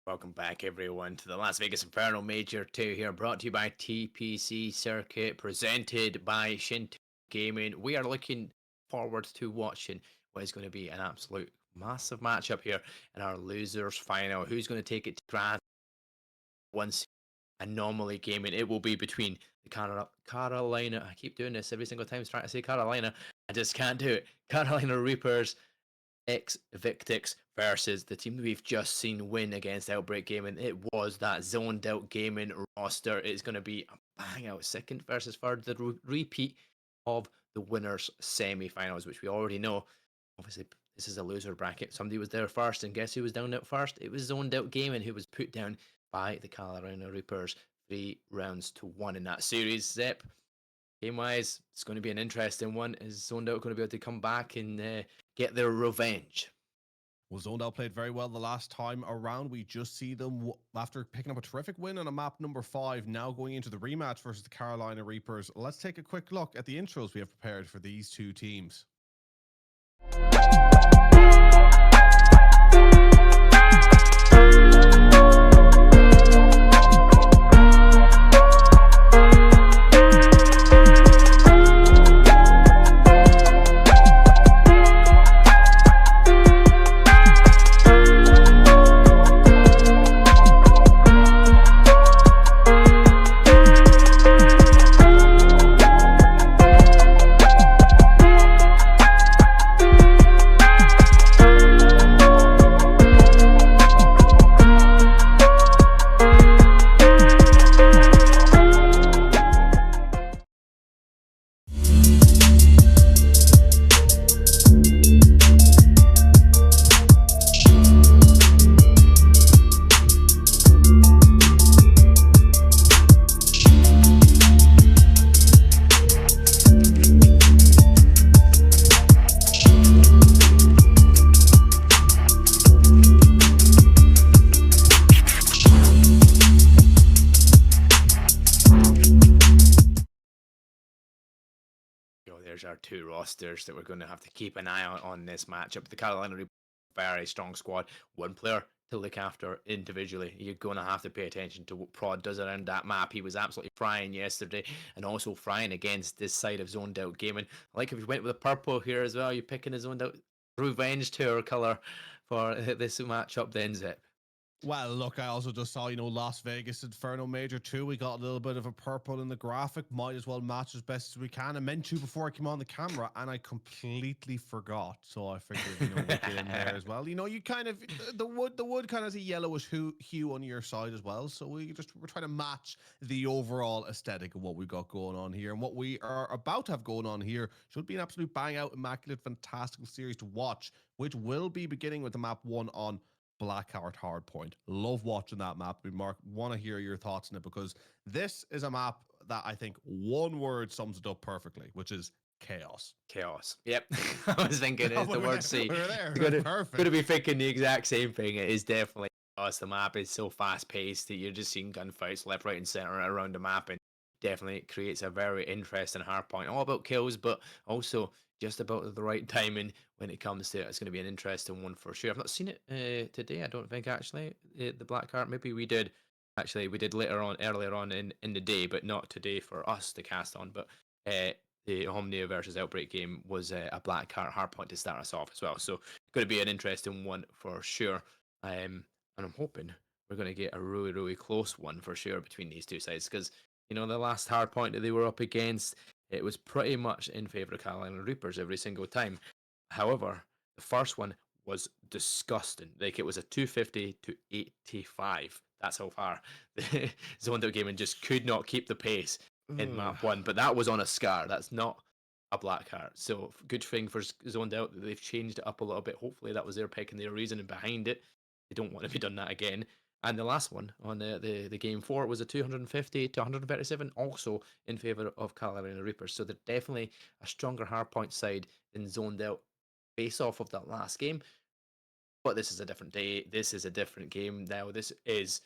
Welcome back, everyone, to the Las Vegas Inferno Major 2 here, brought to you by TPC Circuit, presented by Shinto Gaming. We are looking forward to watching what is going to be an absolute massive matchup here in our losers final. Who's going to take it to grand once anomaly gaming? It will be between the Carolina. I keep doing this every single time, trying to say Carolina. I just can't do it. Carolina Reapers EVICTIX versus the team that we've just seen win against Outbreak Gaming. It was that zoned out gaming roster. It's going to be a bang out second versus third, the repeat of the winners semi-finals, which we already know. Obviously, this is a loser bracket. Somebody was there first, and guess who was down out first? It was zoned out gaming, who was put down by the Carolina Reapers 3-1 in that series. Zep, game-wise, it's going to be an interesting one. Is zoned out going to be able to come back and get their revenge? Well, Zoned Out played very well the last time around. We just see them, after picking up a terrific win on a map number 5, now going into the rematch versus the Carolina Reapers. Let's take a quick look at the intros we have prepared for these two teams. There's our two rosters that we're going to have to keep an eye on this matchup. The Carolina Reapers, very strong squad, one player to look after individually. You're going to have to pay attention to what Prod does around that map. He was absolutely frying yesterday, and also frying against this side of zoned out gaming. I like if you went with a purple here as well. You're picking a zoned out revenge tour color for this matchup then, Zip. Well, look, I also just saw, Las Vegas Inferno Major 2. We got a little bit of a purple in the graphic. Might as well match as best as we can. I meant to before I came on the camera, and I completely forgot. So I figured, we'd get in there as well. You kind of, the wood kind of has a yellowish hue on your side as well. So we're trying to match the overall aesthetic of what we've got going on here. And what we are about to have going on here should be an absolute bang out, immaculate, fantastical series to watch, which will be beginning with the map 1 on Blackheart Hardpoint. Love watching that map. Mark, want to hear your thoughts on it, because this is a map that I think one word sums it up perfectly, which is chaos. Chaos. Yep. I was thinking it's the word C. Perfect. Going to be thinking the exact same thing. It is definitely chaos. The map is so fast paced that you're just seeing gunfights left, right, and center around the map, and definitely creates a very interesting hard point. All about kills, but also just about the right timing when it comes to it. It's going to be an interesting one for sure. I've not seen it today, I don't think, actually. The Black Heart, maybe we did. Actually, we did earlier on in the day, but not today for us to cast on. But the Omnia versus Outbreak game was a Black Heart hardpoint to start us off as well. So going to be an interesting one for sure. And I'm hoping we're going to get a really, really close one for sure between these two sides, because the last hardpoint that they were up against, it was pretty much in favor of Carolina Reapers every single time. However, the first one was disgusting. Like, it was a 250 to 85. That's how far the zoned out gaming just could not keep the pace in map 1. But that was on a Scar. That's not a Black Heart. So good thing for zoned out that they've changed it up a little bit. Hopefully that was their pick and their reasoning behind it. They don't want to be done that again. And the last one on the game 4 was a 250 to 137, also in favor of Carolina Reapers. So they're definitely a stronger hardpoint side than zoned out based off of that last game. But this is a different day. This is a different game now. This is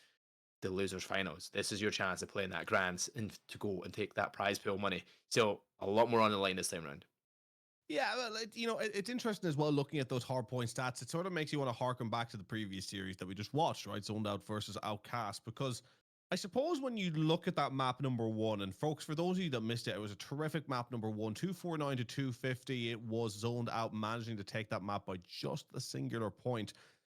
the losers finals. This is your chance to play in that grand and to go and take that prize pool money. So a lot more on the line this time around. Yeah, well, it's interesting as well looking at those hard point stats. It sort of makes you want to harken back to the previous series that we just watched, right? Zoned Out versus Outcast, because I suppose when you look at that map number one, and folks, for those of you that missed it, it was a terrific map number one, 249 to 250. It was Zoned Out managing to take that map by just a singular point,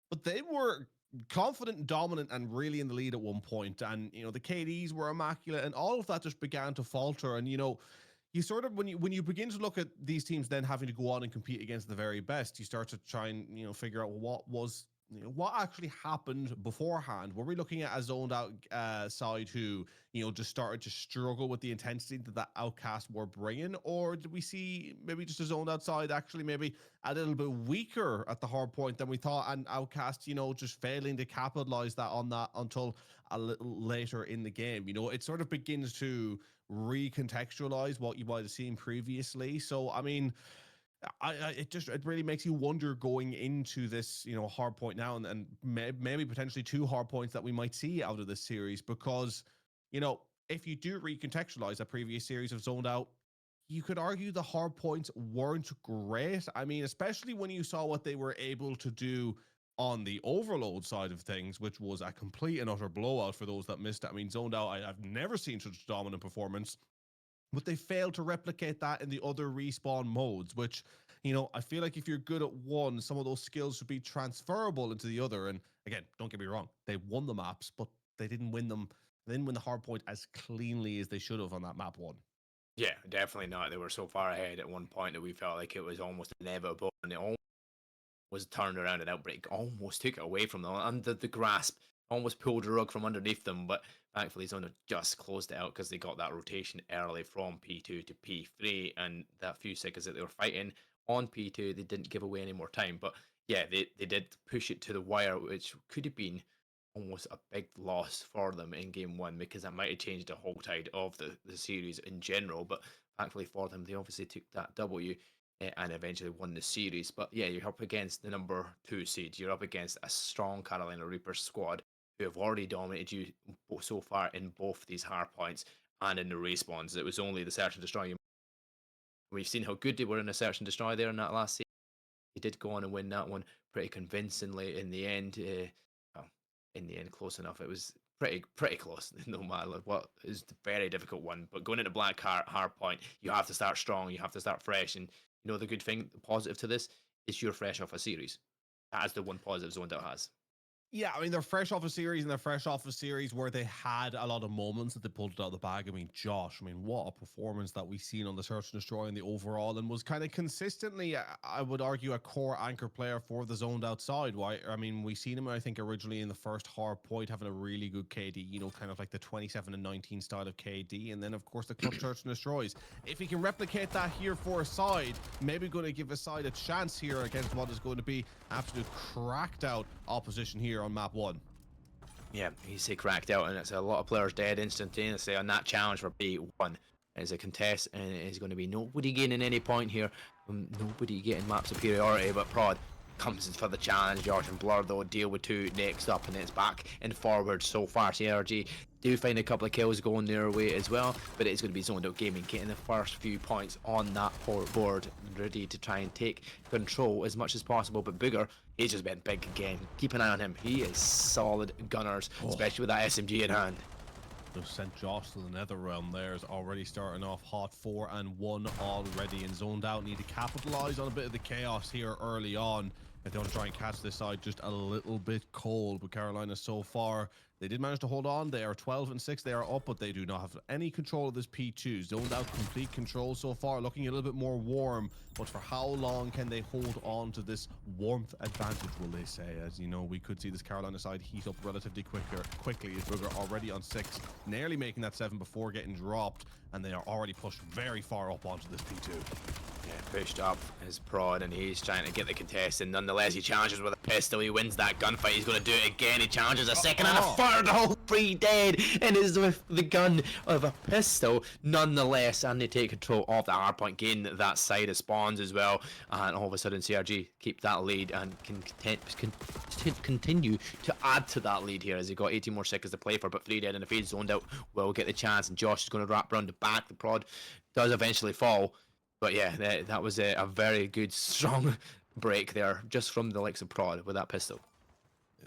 but they were confident and dominant and really in the lead at one point. And the KDs were immaculate, and all of that just began to falter. And you sort of when you begin to look at these teams then having to go on and compete against the very best, you start to try and figure out what was what actually happened beforehand. Were we looking at a zoned out side who just started to struggle with the intensity that that Outcast were bringing, or did we see maybe just a zoned outside actually maybe a little bit weaker at the hard point than we thought, and Outcast just failing to capitalize that on that until a little later in the game? It sort of begins to recontextualize what you might have seen previously. So I mean, it really makes you wonder going into this hard point now, and maybe potentially two hard points that we might see out of this series, because if you do recontextualize a previous series of Zoned Out, you could argue the hard points weren't great. I mean, especially when you saw what they were able to do on the overload side of things, which was a complete and utter blowout for those that missed it. I mean, Zoned Out, I've never seen such dominant performance, but they failed to replicate that in the other respawn modes, which I feel like if you're good at one, some of those skills should be transferable into the other. And again, don't get me wrong, they won the maps, but they didn't win them. They didn't win the hard point as cleanly as they should have on that map one. Yeah, definitely not. They were so far ahead at one point that we felt like it was almost inevitable, and it almost was turned around, and Outbreak almost took it away from them under the grasp, almost pulled the rug from underneath them. But thankfully, Zona just closed it out because they got that rotation early from P2 to P3, and that few seconds that they were fighting on P2, they didn't give away any more time. But yeah, they did push it to the wire, which could have been almost a big loss for them in game one, because that might have changed the whole tide of the series in general. But thankfully for them, they obviously took that W and eventually won the series. But yeah, you're up against the number two seed. You're up against a strong Carolina Reaper squad who have already dominated you so far in both these hard points and in the respawns. It was only the Search and Destroy. We've seen how good they were in the Search and Destroy there in that last season. He did go on and win that one pretty convincingly in the end. Well, in the end, close enough. It was pretty close, no matter what. Is a very difficult one. But going into Black hard point, you have to start strong. You have to start fresh. And the good thing, the positive to this is you're fresh off a series. That's the one positive Zoned Out has. Yeah, I mean, they're fresh off a series, and they're fresh off a series where they had a lot of moments that they pulled it out of the bag. I mean, Josh, what a performance that we've seen on the Search and Destroy in the overall, and was kind of consistently, I would argue, a core anchor player for the Zoned Outside. Why? I mean, we seen him, I think, originally in the first hard point having a really good KD, kind of like the 27 and 19 style of KD, and then, of course, the clutch Search and Destroys. If he can replicate that here for a side, maybe going to give a side a chance here against what is going to be absolute cracked out opposition here on map one. Yeah, he's cracked out, and it's a lot of players dead instantaneously on that challenge for B1. As a contest, and it is going to be nobody gaining any point here, nobody getting map superiority, but Prod comes in for the challenge. George and Blur though deal with two next up, and it's back and forward so far. CRG do find a couple of kills going their way as well, but it's going to be Zoned Out Gaming getting the first few points on that board, ready to try and take control as much as possible. But Booger, he's just been big again. Keep an eye on him. He is solid gunners, especially with that SMG in hand. Just sent Josh to the nether realm there. Is already starting off hot 4-1 already, and Zoned Out need to capitalize on a bit of the chaos here early on if they want to try and catch this side just a little bit cold. But Carolina so far, they did manage to hold on. They are 12 and 6. They are up, but they do not have any control of this P2. Zoned Out complete control so far, looking a little bit more warm. But for how long can they hold on to this warmth advantage, will they say? As you know, we could see this Carolina side heat up relatively quickly. As Booger already on 6, nearly making that 7 before getting dropped, and they are already pushed very far up onto this P2. Yeah, pushed up his Prod, and he's trying to get the contest, and nonetheless he challenges with a pistol. He wins that gunfight. He's going to do it again. He challenges a second and a third. All three dead, and is with the gun of a pistol nonetheless, and they take control of the hardpoint, gain that side of spawns as well, and all of a sudden CRG keep that lead and can continue to add to that lead here, as he got 18 more seconds to play for, but 3 dead, and if he's Zoned Out will get the chance, and Josh is going to wrap around the back. The Prod does eventually fall, But yeah, that was a very good, strong break there, just from the likes of Prod with that pistol.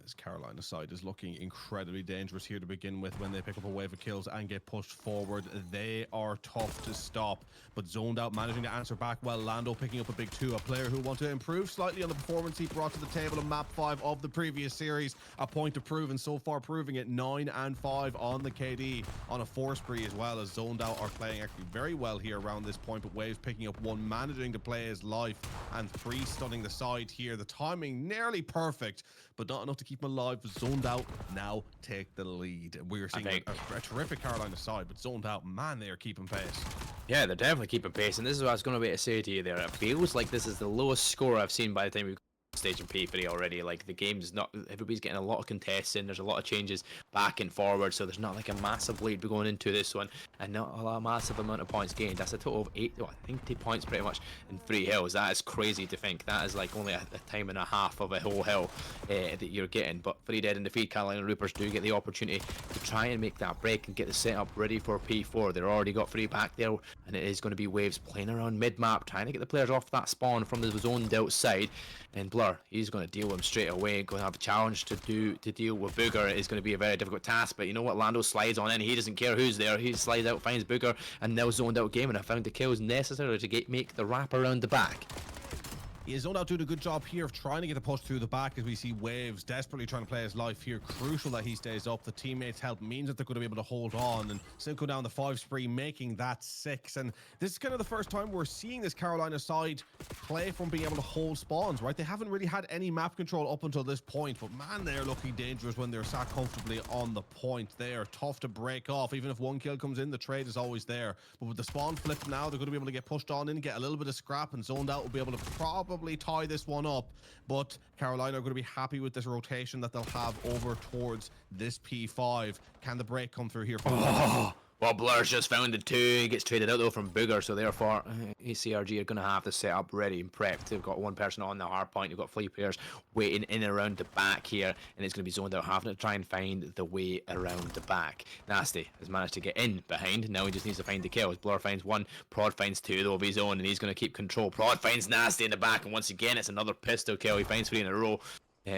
This Carolina side is looking incredibly dangerous here to begin with. When they pick up a wave of kills and get pushed forward, they are tough to stop. But Zoned Out managing to answer back well. Lando picking up a big 2, a player who want to improve slightly on the performance he brought to the table in map 5 of the previous series. A point to prove, and so far proving it. 9 and 5 on the KD on a 4 spree as well, as Zoned Out are playing actually very well here around this point. But Waves picking up 1, managing to play his life, and 3 stunning the side here. The timing nearly perfect, but not enough to keep him alive. Zoned Out now take the lead. We are seeing a terrific Carolina side, but Zoned Out, man, they are keeping pace. Yeah, they're definitely keeping pace, and this is what I was going to be to say to you there. It feels like this is the lowest score I've seen by the time we've stage in P3 already. Like, the game's not, everybody's getting a lot of contests in, there's a lot of changes back and forward, so there's not like a massive lead going into this one, and not a massive amount of points gained. That's a total of 90 points pretty much in 3 hills. That is crazy to think. That is like only a time and a half of a whole hill that you're getting. But 3 dead in defeat, Carolina Reapers do get the opportunity to try and make that break and get the setup ready for P4. They're already got 3 back there, and it is going to be Waves playing around mid-map, trying to get the players off that spawn from the zoned outside. And Blur, he's going to deal with him straight away. Going to have a challenge to deal with Booger. It is going to be a very difficult task. But you know what? Lando slides on in. He doesn't care who's there. He slides out, finds Booger, and now zoned out game. And I found the kills necessary to make the wrap around the back. He is no doubt doing a good job here of trying to get the push through the back, as we see Waves desperately trying to play his life here. Crucial that he stays up. The teammates' help means that they're going to be able to hold on and still go down the 5 spree, making that 6. And this is kind of the first time we're seeing this Carolina side play from being able to hold spawns, right? They haven't really had any map control up until this point, but man, they're looking dangerous when they're sat comfortably on the point. They are tough to break off. Even if 1 kill comes in, the trade is always there. But with the spawn flip now, they're going to be able to get pushed on in, get a little bit of scrap, and Zoned Out will be able to probably tie this one up. But Carolina are going to be happy with this rotation that they'll have over towards this P5. Can the break come through here? Well, Blur's just found the 2. He gets traded out though from Booger, so therefore CRG are going to have the setup ready and prepped. They've got 1 person on the hard point. You've got 3 players waiting in and around the back here, and it's going to be zoned out, having to try and find the way around the back. Nasty has managed to get in behind. Now he just needs to find the kills. Blur finds 1, Prod finds 2 though of his own, and he's going to keep control. Prod finds Nasty in the back, and once again it's another pistol kill. He finds 3 in a row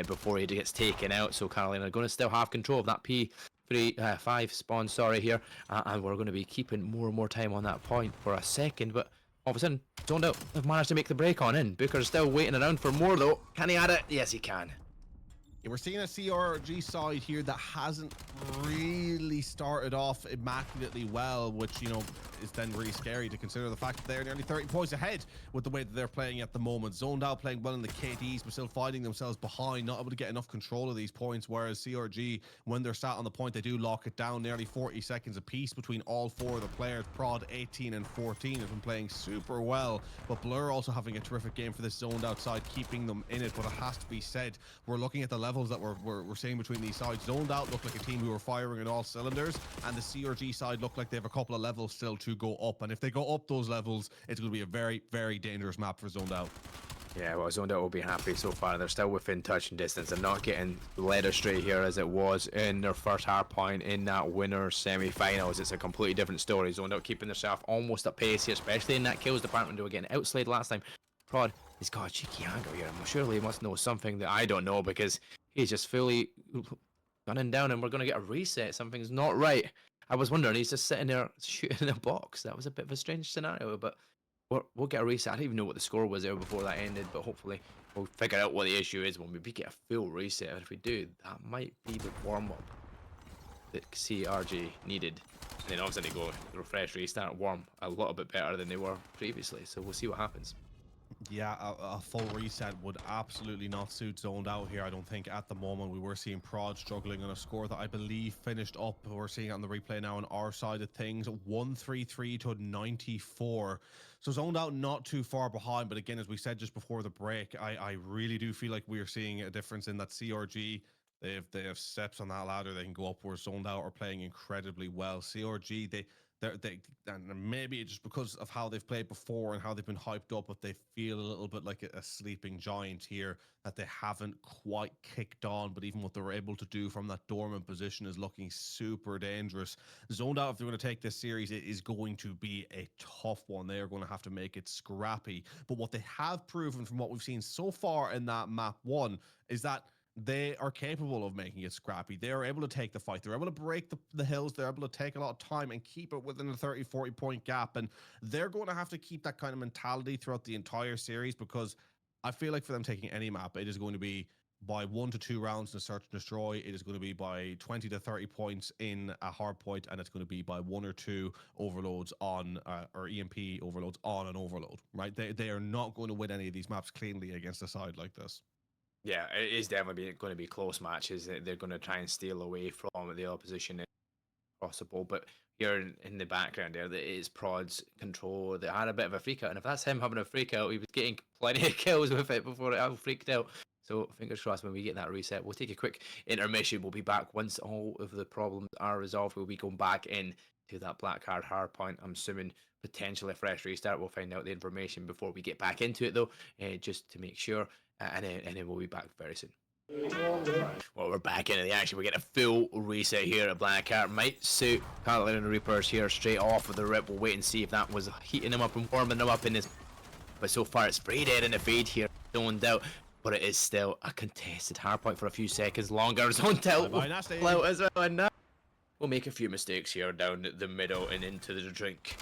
before he gets taken out. So Carolina are going to still have control of that P5 spawn, sorry, here, and we're going to be keeping more and more time on that point for a second. But all of a sudden, Zoned Out have managed to make the break on in. Booker's still waiting around for more though. Can he add it? Yes, he can. Yeah, we're seeing a CRG side here that hasn't really started off immaculately well, which, you know, is then really scary to consider the fact that they're nearly 30 points ahead with the way that they're playing at the moment. Zoned Out playing well in the KDs, but still finding themselves behind, not able to get enough control of these points, whereas CRG, when they're sat on the point, they do lock it down. Nearly 40 seconds apiece between all 4 of the players. Prod 18 and 14 have been playing super well, but Blur also having a terrific game for this Zoned Out side, keeping them in it. But it has to be said, we're looking at the levels that we're seeing between these sides. Zoned Out look like a team who are firing on all cylinders, and the CRG side look like they have a couple of levels still to go up. And if they go up those levels, it's going to be a very, very dangerous map for Zoned Out. Yeah, well, Zoned Out will be happy so far. They're still within touch and distance. They're not getting led astray here as it was in their first hard point in that winner's semi-finals. It's a completely different story. Zoned Out keeping themselves almost at pace here, especially in that kills department. They were getting outslayed last time. Prod, he's got a cheeky angle here. Surely he must know something that I don't know, because he's just fully gunning down, and we're going to get a reset. Something's not right. I was wondering, he's just sitting there shooting in a box. That was a bit of a strange scenario, but we'll get a reset. I don't even know what the score was there before that ended, but hopefully we'll figure out what the issue is when we get a full reset. And if we do, that might be the warm-up that CRG needed. And then obviously they go refresh, restart, warm a little bit better than they were previously. So we'll see what happens. Yeah, a full reset would absolutely not suit Zoned Out here, I don't think, at the moment. We were seeing Prod struggling on a score that I believe finished up. We're seeing it on the replay now on our side of things, 133 to 94. So Zoned Out not too far behind, but again, as we said just before the break, I really do feel like we are seeing a difference in that CRG They have steps on that ladder. They can go upwards. Zoned Out are playing incredibly well. CRG, they and maybe it's just because of how they've played before and how they've been hyped up, but they feel a little bit like a sleeping giant here, that they haven't quite kicked on. But even what they're able to do from that dormant position is looking super dangerous. Zoned Out, if they're going to take this series, it is going to be a tough one. They are going to have to make it scrappy. But what they have proven from what we've seen so far in that map one is that they are capable of making it scrappy. They are able to take the fight. They're able to break the hills. They're able to take a lot of time and keep it within a 30-40 point gap. And they're going to have to keep that kind of mentality throughout the entire series, because I feel like for them taking any map, it is going to be by 1 to 2 rounds in search and destroy. It is going to be by 20 to 30 points in a hard point, and it's going to be by 1 or 2 overloads on or EMP overloads on an overload, right? They are not going to win any of these maps cleanly against a side like this. Yeah, it is definitely going to be close matches. They're going to try and steal away from the opposition if possible. But here in the background there, that is Prod's control. They had a bit of a freak out, and if that's him having a freak out, he was getting plenty of kills with it before it all freaked out. So fingers crossed when we get that reset. We'll take a quick intermission. We'll be back once all of the problems are resolved. We'll be going back in to that black card hard point. I'm assuming potentially a fresh restart. We'll find out the information before we get back into it though, just to make sure. And then we'll be back very soon. Well, we're back into the action. We get a full reset here at Blackheart. Might suit Carolina Reapers here straight off of the rip. We'll wait and see if that was heating them up and warming them up in this. But so far, it's free dead in the feed here. Zoned Out. But it is still a contested hardpoint for a few seconds longer. Zoned Out float as well. And now we'll make a few mistakes here down the middle and into the drink.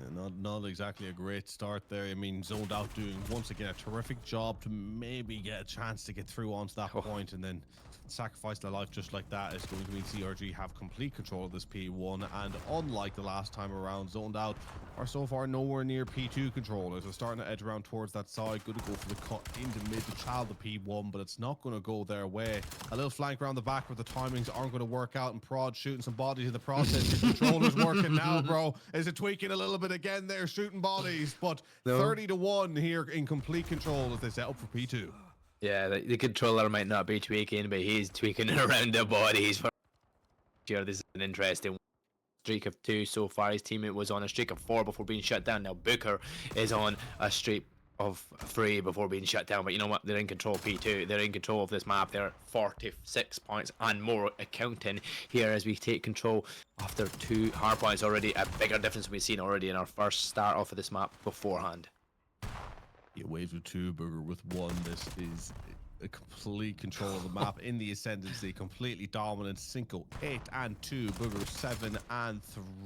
Yeah, not exactly a great start there. I mean, Zoned Out doing once again a terrific job to maybe get a chance to get through onto that point, and then sacrifice their life just like that is going to mean CRG have complete control of this P1. And unlike the last time around, Zoned Out are so far nowhere near P2 controllers. They're starting to edge around towards that side. Good to go for the cut into mid to child the P1, but it's not going to go their way. A little flank around the back where the timings aren't going to work out, and Prod shooting some bodies in the process. The controller's working now, bro. Is it tweaking a little bit again there, shooting bodies? But no. 30-1 here in complete control as they set up for P2. Yeah, the controller might not be tweaking, but he's tweaking around the bodies. For sure, this is an interesting streak of 2 so far. His teammate was on a streak of 4 before being shut down. Now Booker is on a streak of 3 before being shut down. But you know what? They're in control of P2. They're in control of this map. They're 46 points and more accounting here as we take control after 2 hard points already. A bigger difference we've seen already in our first start off of this map beforehand. Yeah, waves with 2, Booger with 1. This is a complete control of the map in the ascendancy, completely dominant. Cinco 8 and 2, Booger 7 and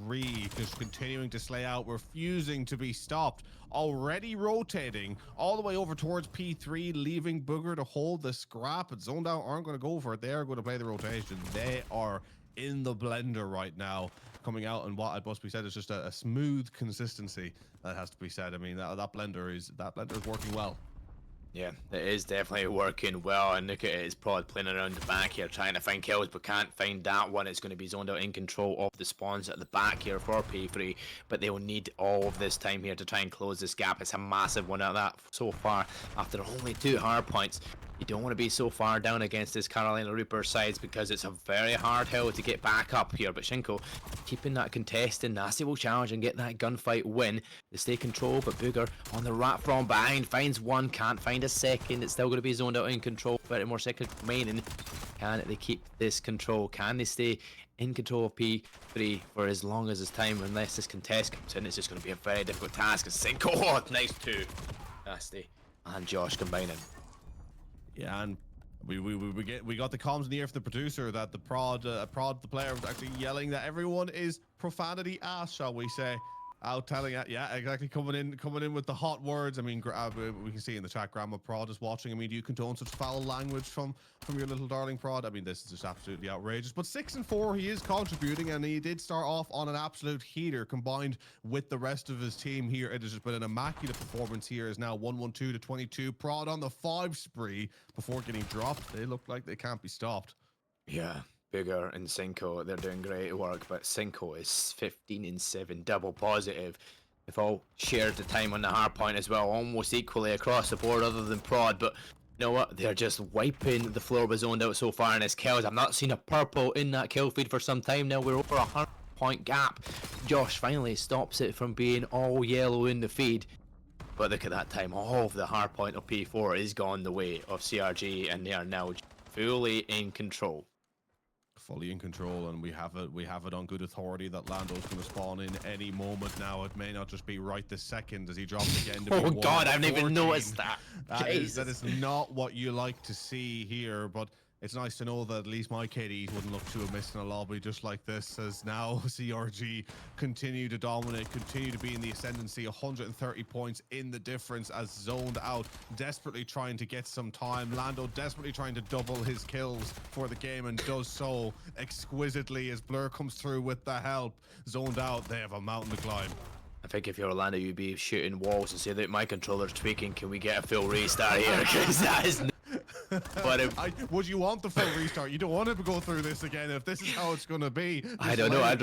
3, just continuing to slay out, refusing to be stopped, already rotating all the way over towards P3, leaving Booger to hold the scrap. But Zoned Out aren't going to go for it. They are going to play the rotation. They are in the blender right now, coming out, and what must be said is just a smooth consistency that has to be said. I mean, that blender is working well. Yeah, it is definitely working well, and look at it, it's Prod playing around the back here trying to find kills but can't find that one. It's going to be Zoned Out in control of the spawns at the back here for P3, but they will need all of this time here to try and close this gap. It's a massive one out of that so far after only 2 hard points. You don't want to be so far down against this Carolina Reaper sides because it's a very hard hill to get back up here. But Shinko keeping that contested, nasty will challenge and get that gunfight win. They stay control, but Booger on the rat from behind finds one, can't find a second. It's still going to be Zoned Out in control. 30 more seconds remaining. Can they keep this control? Can they stay in control of P3 for as long as this time? Unless this contest comes in, it's just going to be a very difficult task. And Cinco, oh, nice 2. Nasty. And Josh combining. Yeah, and we got the comms in the ear for the producer that the Prod the player was actually yelling that everyone is profanity ass, shall we say, out telling it. Yeah, exactly, coming in with the hot words. I mean, we can see in the chat, Grandma Prod is watching. I mean, do you condone such foul language from your little darling Prod? I mean, this is just absolutely outrageous. But 6 and 4, he is contributing, and he did start off on an absolute heater combined with the rest of his team here. It has just been an immaculate performance here. Is now 112 to 22. Prod on the 5 spree before getting dropped. They look like they can't be stopped. Yeah. Booger and Cinco, they're doing great work, but Cinco is 15 and 7, double positive. They've all shared the time on the hard point as well, almost equally across the board other than Prod, but You know what? They're just wiping the floor with Zoned Out so far in his kills. I've not seen a purple in that kill feed for some time now. We're over 100-point gap. Josh finally stops it from being all yellow in the feed. But look at that time. All of the hard point of P4 is gone the way of CRG, and they are now fully in control. Fully in control, and we have it on good authority that Lando's going to spawn in any moment now. It may not just be right this second as he drops again to Oh be god, I haven't even 14. noticed that. That is not what you like to see here, but it's nice to know that at least my KDs wouldn't look too amiss in a lobby just like this, as now CRG continue to dominate, continue to be in the ascendancy, 130 points in the difference as Zoned Out desperately trying to get some time. Lando desperately trying to double his kills for the game and does so exquisitely as Blur comes through with the help. Zoned Out, they have a mountain to climb. I think if you're Orlando, you'd be shooting walls and say that my controller's tweaking. Can we get a full restart here? Because that is. But would you want the full restart? You don't want to go through this again if this is how it's going to be. I don't know. I'd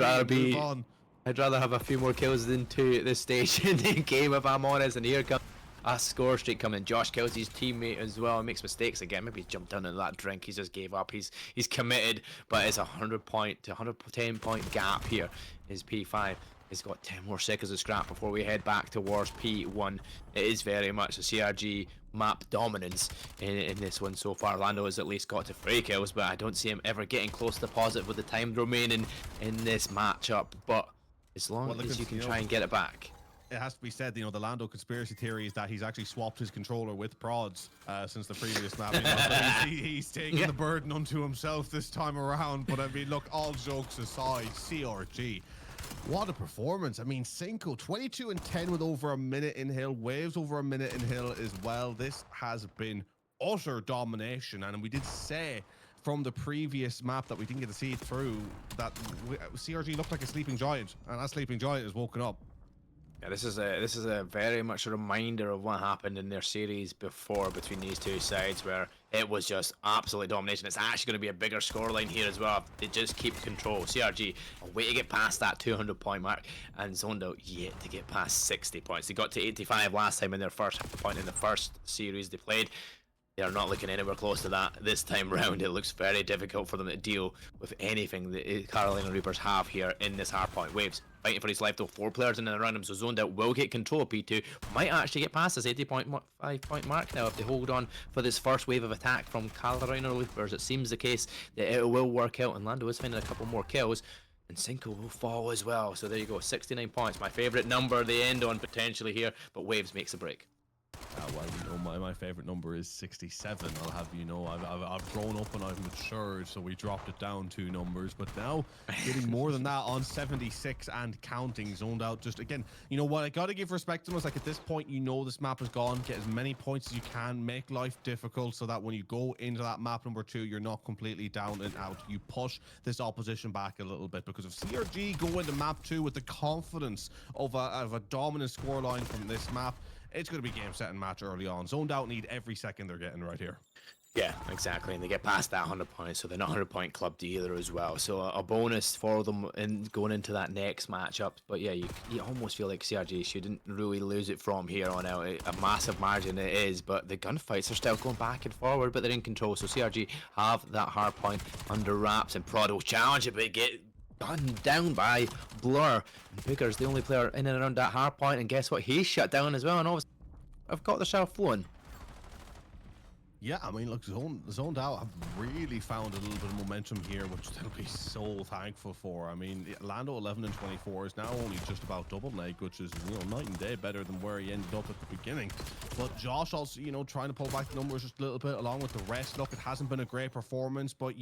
rather have a few more kills than 2 at this stage in the game, if I'm honest. And here comes a score streak coming. Josh kills his teammate as well. Makes mistakes again. Maybe he jumped down into that drink. He just gave up. He's committed, but it's a 100-point to 110-point gap here. Is P5. He's got 10 more seconds of scrap before we head back towards P1. It is very much a CRG map dominance in this one so far. Lando has at least got to 3 kills, but I don't see him ever getting close to positive with the time remaining in this matchup. But as long as you can try and get it back. It has to be said, the Lando conspiracy theory is that he's actually swapped his controller with prods since the previous map. So he's taking the burden onto himself this time around. But I mean, look, all jokes aside, CRG. What a performance. I mean, Cinco, 22 and 10 with over a minute in Hill. Waves over a minute in Hill as well. This has been utter domination. And we did say from the previous map that we didn't get to see through that CRG looked like a sleeping giant. And that sleeping giant is woken up. Yeah, this is a very much a reminder of what happened in their series before between these two sides, where it was just absolute domination. It's actually going to be a bigger scoreline here as well. They just keep control. CRG a way to get past that 200-point mark, and Zoned Out yet to get past 60 points. They got to 85 last time in their first point in the first series they played. They are not looking anywhere close to that this time round. It looks very difficult for them to deal with anything that Carolina Reapers have here in this hardpoint. Waves fighting for his life though. 4 players in and around him, so Zoned Out will get control of P2. Might actually get past this 80.5-point mark now if they hold on for this first wave of attack from Carolina Reapers. It seems the case that it will work out, and Lando is finding a couple more kills. And Cinco will fall as well. So there you go, 69 points. My favourite number they end on potentially here, but Waves makes a break. Well, my favorite number is 67. I'll have you know, I've grown up and I've matured, so we dropped it down 2 numbers. But now getting more than that on 76 and counting. Zoned Out. Just again, you know what I got to give respect to them is, like, at this point, this map is gone. Get as many points as you can. Make life difficult so that when you go into that map number 2, you're not completely down and out. You push this opposition back a little bit, because if CRG go into map 2 with the confidence of a dominant scoreline from this map, it's going to be game, set, and match early on. Zoned Out need every second they're getting right here. Yeah, exactly. And they get past that 100 points, so they're not 100-point clubbed either as well. So a bonus for them in going into that next matchup. But yeah, you almost feel like CRG shouldn't really lose it from here on out. A massive margin it is, but the gunfights are still going back and forward, but they're in control. So CRG have that hard point under wraps, and Prod will challenge it, but get gunned down by Blur. And Booker's the only player in and around that hard point, and guess what? He's shut down as well, and obviously I've got the shelf flowing. Yeah, I mean, look, Zoned Out have really found a little bit of momentum here, which they'll be so thankful for. I mean, Lando 11 and 24 is now only just about double leg, which is, night and day better than where he ended up at the beginning. But Josh also, trying to pull back the numbers just a little bit along with the rest. Look, it hasn't been a great performance, but,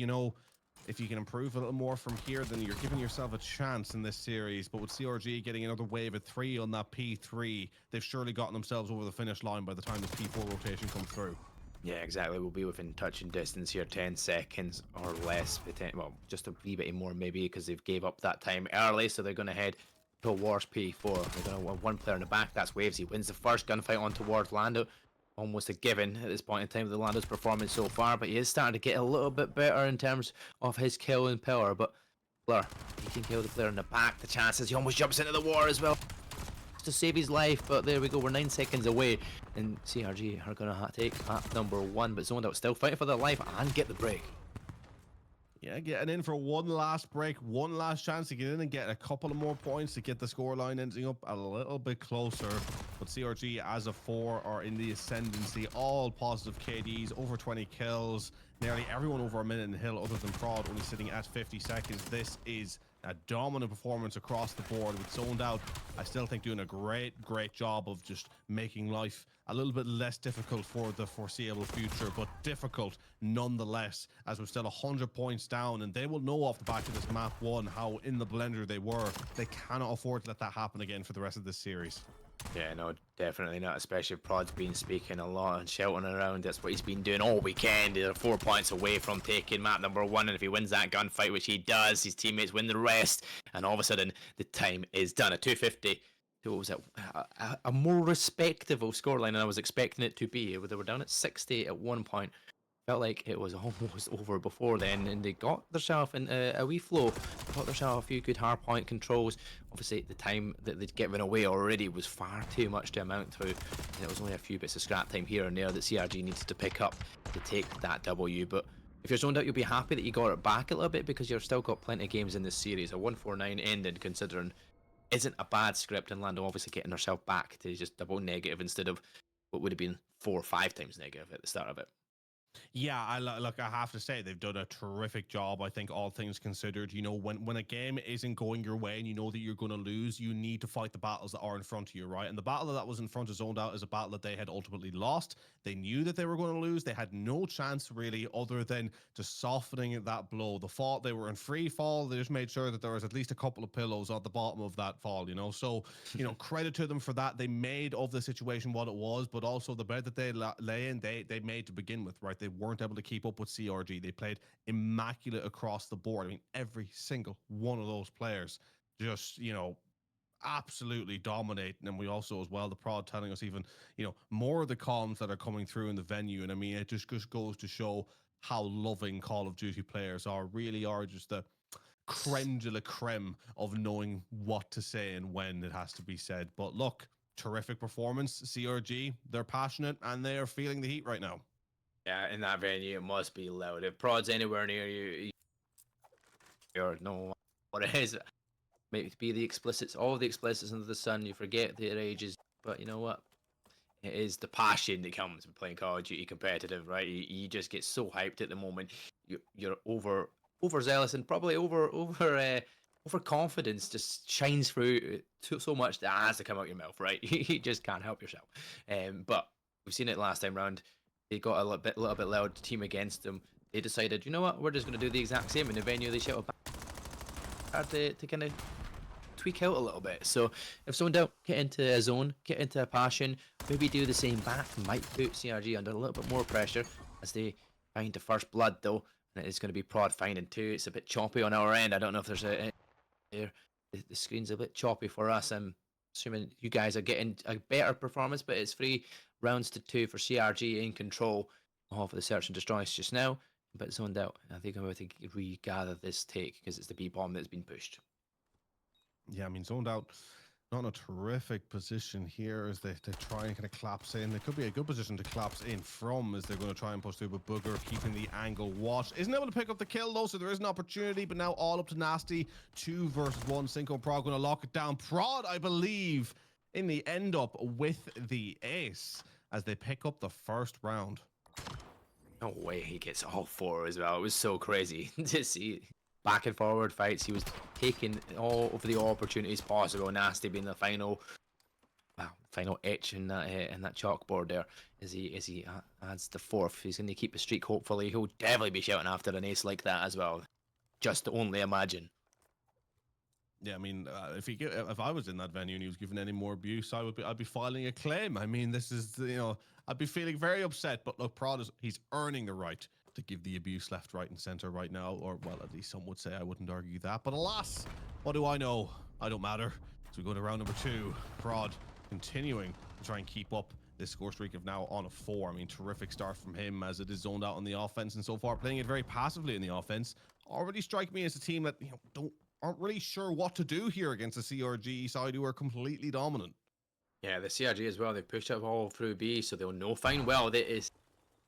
if you can improve a little more from here, then you're giving yourself a chance in this series. But with CRG getting another wave of 3 on that P3, they've surely gotten themselves over the finish line by the time the P4 rotation comes through. Yeah, exactly. We'll be within touching distance here, 10 seconds or less. Well, just a wee bit more maybe, because they've gave up that time early, so they're going to head towards P4. They're going to have 1 player in the back. That's Waves. He wins the first gunfight on towards Lando. Almost a given at this point in time with Lando's performance so far, but he is starting to get a little bit better in terms of his kill and power. But Blur, he can kill the player in the back. The chances, he almost jumps into the war as well. to save his life, but there we go, we're 9 seconds away, and CRG are going to take map number 1, but Zoned Out still fighting for their life and get the break. Yeah, getting in for one last break, one last chance to get in and get a couple of more points to get the scoreline ending up a little bit closer. But CRG as a 4 are in the ascendancy, all positive KDs, over 20 kills, nearly everyone over a minute in Hill other than Prod, only sitting at 50 seconds. This is a dominant performance across the board with Zoned Out. I still think doing a great job of just making life a little bit less difficult for the foreseeable future, but difficult nonetheless, as we're still 100 points down, and they will know off the back of this map 1 how in the blender they were. They cannot afford to let that happen again for the rest of this series. Yeah, no, definitely not, especially if Prod's been speaking a lot and shouting around. That's what he's been doing all weekend. They're 4 points away from taking map number 1, and if he wins that gunfight, which he does, his teammates win the rest, and all of a sudden, the time is done. At 250, what was it? A more respectable scoreline than I was expecting it to be. They were down at 60 at one point. Felt like it was almost over before then, and they got themselves in a wee flow, got themselves a few good hardpoint controls. Obviously, the time that they'd given away already was far too much to amount to, and it was only a few bits of scrap time here and there that CRG needs to pick up to take that W. But if you're Zoned Out, you'll be happy that you got it back a little bit, because you've still got plenty of games in this series. A 149 ended, considering, isn't a bad script, and Lando obviously getting herself back to just double negative instead of what would have been 4 or 5 times negative at the start of it. Yeah, look, I have to say they've done a terrific job. I think all things considered, you know, when a game isn't going your way and you know that you're going to lose, you need to fight the battles that are in front of you, right? And the battle that was in front of Zoned Out is a battle that they had ultimately lost. They knew that they were going to lose. They had no chance really other than just softening that blow. The fall, they were in free fall. They just made sure that there was at least a couple of pillows at the bottom of that fall, you know? So, you know, credit to them for that. They made of the situation what it was, but also the bed that they lay in, they made to begin with, right? They weren't able to keep up with CRG. They played immaculate across the board. I mean, every single one of those players just, you know, absolutely dominating. And we also, as well, the Prod telling us even, you know, more of the comms that are coming through in the venue. And I mean, it just goes to show how loving Call of Duty players are, really are just the creme de la creme of knowing what to say and when it has to be said. But look, terrific performance. CRG, they're passionate and they are feeling the heat right now. Yeah, in that venue, it must be loud. If Prod's anywhere near you, you're no what it is. Maybe be the explicits, all the explicits under the sun. You forget their ages, but you know what? It is the passion that comes with playing Call of Duty competitive, right? You just get so hyped at the moment. You're overzealous and probably over confidence just shines through so much that has to come out your mouth, right? You just can't help yourself. But we've seen it last time round. They got a little bit loud. Team against them. They decided, you know what? We're just going to do the exact same in the venue. They shouted back to kind of tweak out a little bit. So if Zoned Out, get into a zone, get into a passion, maybe do the same back, might put CRG under a little bit more pressure as they find the first blood though, and it's going to be Prod finding 2. It's a bit choppy on our end. I don't know if there's a there. The screen's a bit choppy for us. I'm assuming you guys are getting a better performance, but it's 3 rounds to 2 for CRG in control of the search and destroy just now. But Zoned Out, I think I'm about to regather this take because it's the B bomb that's been pushed. Yeah, I mean, Zoned Out, not in a terrific position here as they try and kind of collapse in. It could be a good position to collapse in from as they're going to try and push through, but Booger keeping the angle watched. Isn't able to pick up the kill though, so there is an opportunity, but now all up to Nasty. 2 versus 1. Cinco Prod going to lock it down. Prod, I believe, in the end up with the ace as they pick up the first round. No way he gets all 4 as well. It was so crazy to see back and forward fights. He was taking all of the opportunities possible. Nasty being the final etch in that chalkboard there as he adds the 4th. He's going to keep the streak. Hopefully, he'll definitely be shouting after an ace like that as well. Just to only imagine. Yeah, I mean, if I was in that venue and he was given any more abuse, I'd be filing a claim. I mean, this is, you know, I'd be feeling very upset. But look, Prod he's earning the right to give the abuse left, right, and center right now, or well, at least some would say. I wouldn't argue that. But alas, what do I know? I don't matter. So we go to round number 2. Prod continuing to try and keep up this score streak of now on a 4. I mean, terrific start from him as it is Zoned Out on the offense, and so far playing it very passively in the offense. Already strike me as a team that, you know, aren't really sure what to do here against the CRG side who are completely dominant. Yeah, the CRG as well. They pushed up all through B, so they'll know fine well that it's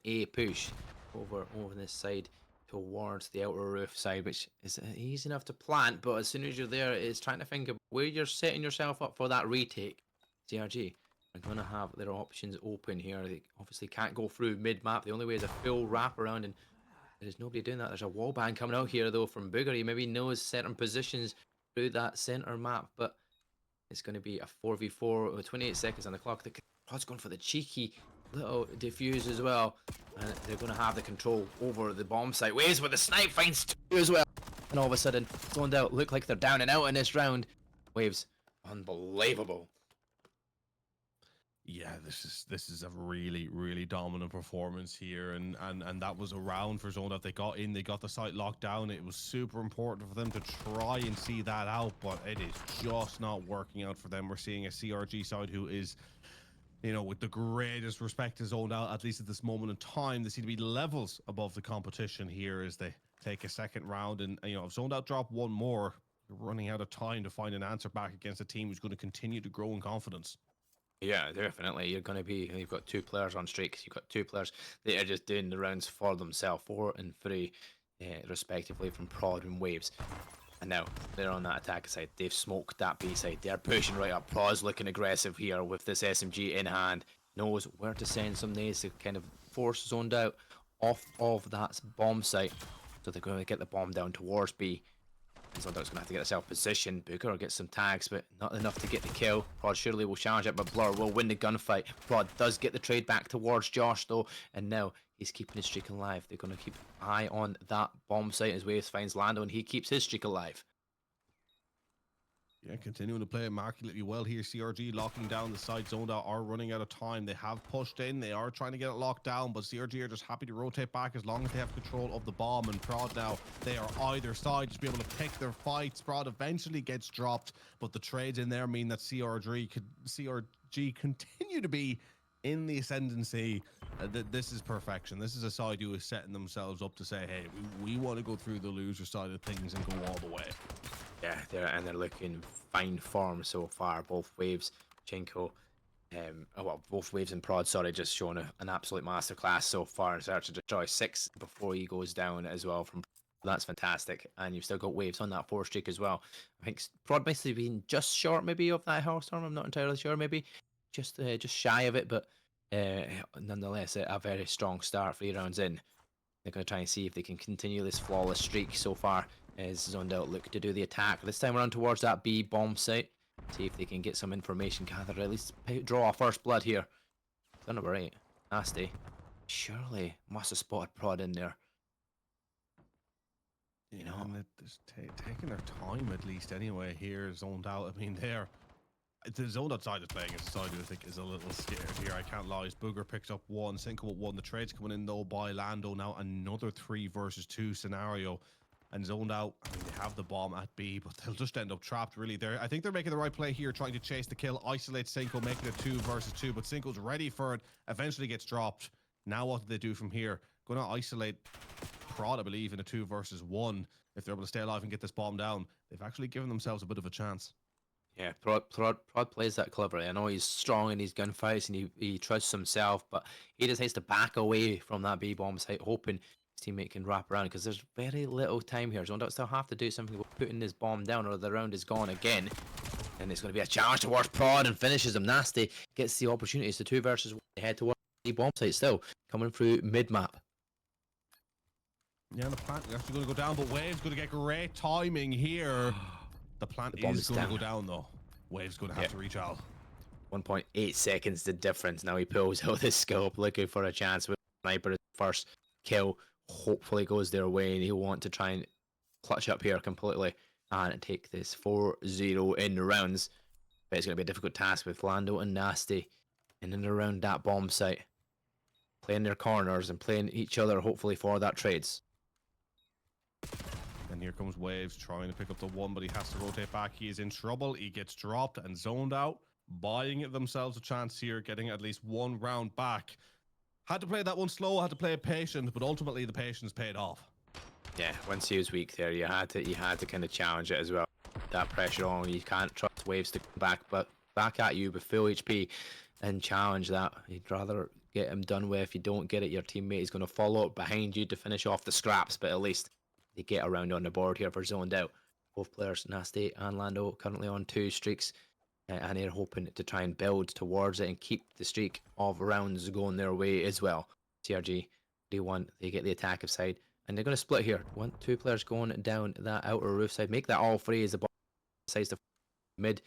a push over this side towards the outer roof side, which is easy enough to plant. But as soon as you're there, it's trying to think of where you're setting yourself up for that retake. CRG are going to have their options open here. They obviously can't go through mid map. The only way is a full wrap around, and there's nobody doing that. There's a wall bang coming out here though from Booger. He maybe knows certain positions through that center map, but it's going to be a 4v4 with 28 seconds on the clock. The Pod's going for the cheeky little defuse as well. And they're going to have the control over the bomb site. Waves with the snipe finds 2 as well. And all of a sudden, zoned out. Look like they're down and out in this round. Waves, unbelievable. Yeah, this is a really dominant performance here, and that was a round for Zone that they got in, they got the site locked down. It was super important for them to try and see that out, but it is just not working out for them. We're seeing a CRG side who is, you know, with the greatest respect to Zoned out, at least at this moment in time, they seem to be levels above the competition here as they take a second round. And you know, if Zoned out drop one more, you're running out of time to find an answer back against a team who's going to continue to grow in confidence. Yeah, definitely. You've got 2 players on streak. You've got 2 players that are just doing the rounds for themselves, 4 and 3, respectively, from Prod and Waves. And now they're on that attack side. They've smoked that B side. They're pushing right up. Prod's looking aggressive here with this SMG in hand. Knows where to send some nades to kind of force zoned out off of that bomb site. So they're going to get the bomb down towards B. Zoned's going to have to get itself positioned. Booker will get some tags, but not enough to get the kill. Prod surely will challenge it, but Blur will win the gunfight. Prod does get the trade back towards Josh, though, and now he's keeping his streak alive. They're going to keep an eye on that bomb site as Waves finds Lando, and he keeps his streak alive. Yeah, continuing to play immaculately well here. CRG locking down the side. Zoned out are running out of time. They have pushed in. They are trying to get it locked down, but CRG are just happy to rotate back as long as they have control of the bomb. And Prod now, they are either side, just be able to pick their fights. Prod eventually gets dropped, but the trades in there mean that CRG continue to be in the ascendancy. This is perfection. This is a side who is setting themselves up to say, hey, we want to go through the loser side of things and go all the way. Yeah, they're looking fine form so far. Both Waves, Chinko, both Waves and Prod, sorry, just showing an absolute masterclass so far in search to destroy 6 before he goes down as well. From that's fantastic, and you've still got Waves on that 4 streak as well. I think Prod must have been just short maybe of that Hellstorm. I'm not entirely sure, maybe just shy of it, but nonetheless a very strong start 3 rounds in. They're going to try and see if they can continue this flawless streak so far as Zoned out look to do the attack. This time around towards that B bomb site. See if they can get some information gathered, at least draw a first blood here. Done it right. Nasty. Surely must have spotted Prod in there. You know, and it's taking their time at least anyway here. Zoned out. I mean, the Zoned outside is playing as a side who I think is a little scared here. I can't lie. Booger picks up 1, Cinco with 1. The trade's coming in though by Lando. Now another 3 versus 2 scenario. And Zoned out, I mean, they have the bomb at B, but they'll just end up trapped really there. I think they're making the right play here, trying to chase the kill, isolate Cinco, making it 2 versus 2, but Cinco's ready for it, eventually gets dropped. Now what do they do from here? Gonna isolate Prod, I believe, in a 2 versus 1. If they're able to stay alive and get this bomb down, they've actually given themselves a bit of a chance. Yeah, Prod plays that cleverly. I know he's strong in his gunfights and he trusts himself, but he just has to back away from that B bomb site, hoping his teammate can wrap around because there's very little time here. So don't still have to do something about putting this bomb down, or the round is gone again. And it's going to be a challenge towards Prod and finishes him nasty. Gets the opportunities. The 2 versus 1. They head towards the bomb site still coming through mid map. Yeah, the plant is actually going to go down, but Wave's going to get great timing here. The plant is going to go down though. Wave's going to have to reach out. 1.8 seconds the difference. Now he pulls out his scope, looking for a chance with Sniper. First kill hopefully goes their way, and he'll want to try and clutch up here completely and take this 4-0 in the rounds. But it's going to be a difficult task with Lando and Nasty in and around that bomb site, playing their corners and playing each other hopefully for that trades. And here comes Waves trying to pick up the 1, but he has to rotate back. He is in trouble. He gets dropped and Zoned out, buying themselves a chance here, getting at least 1 round back. Had to play that one slow, had to play it patient, but ultimately the patience paid off. Yeah, once he was weak there, you had to kind of challenge it as well. That pressure on, you can't trust Waves to come back back at you with full HP and challenge that. You'd rather get him done with. If you don't get it, your teammate is going to follow up behind you to finish off the scraps, but at least they get around on the board here for zoned out. Both players, Nasty and Lando, currently on 2 streaks, and they're hoping to try and build towards it and keep the streak of rounds going their way as well. CRG, D1, they get the attack side, and they're going to split here. 2 players going down that outer roof side. Make that all free as the ball decides to mid,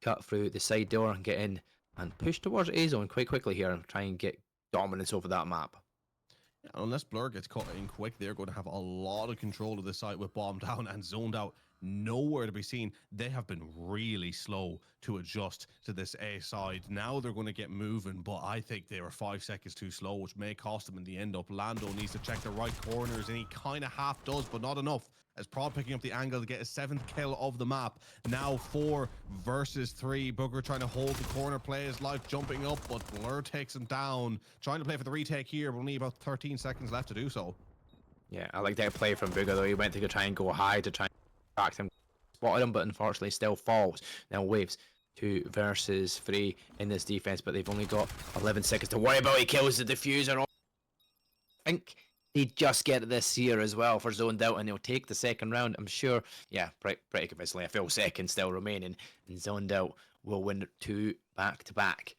cut through the side door and get in and push towards A zone quite quickly here and try and get dominance over that map. Yeah, unless Blur gets caught in quick, they're going to have a lot of control of the site with bomb down and zoned out. Nowhere to be seen. They have been really slow to adjust to this A side. Now they're going to get moving, but I think they were 5 seconds too slow, which may cost them in the end up. Lando needs to check the right corners, and he kind of half does, but not enough. As Prod picking up the angle to get his 7th kill of the map. Now 4 versus 3. Booker trying to hold the corner, play his life, jumping up, but Blur takes him down. Trying to play for the retake here, but only about 13 seconds left to do so. Yeah, I like that play from Booker though. He went to try and go high to try and track him, spotted him, but unfortunately still falls. Now Waves 2 versus 3 in this defense, but they've only got 11 seconds to worry about. He kills the diffuser. I think they just get this here as well for zoned out, and they'll take the second round. I'm sure, yeah, pretty convincingly. A full second still remaining, and zoned out will win 2 back-to-back.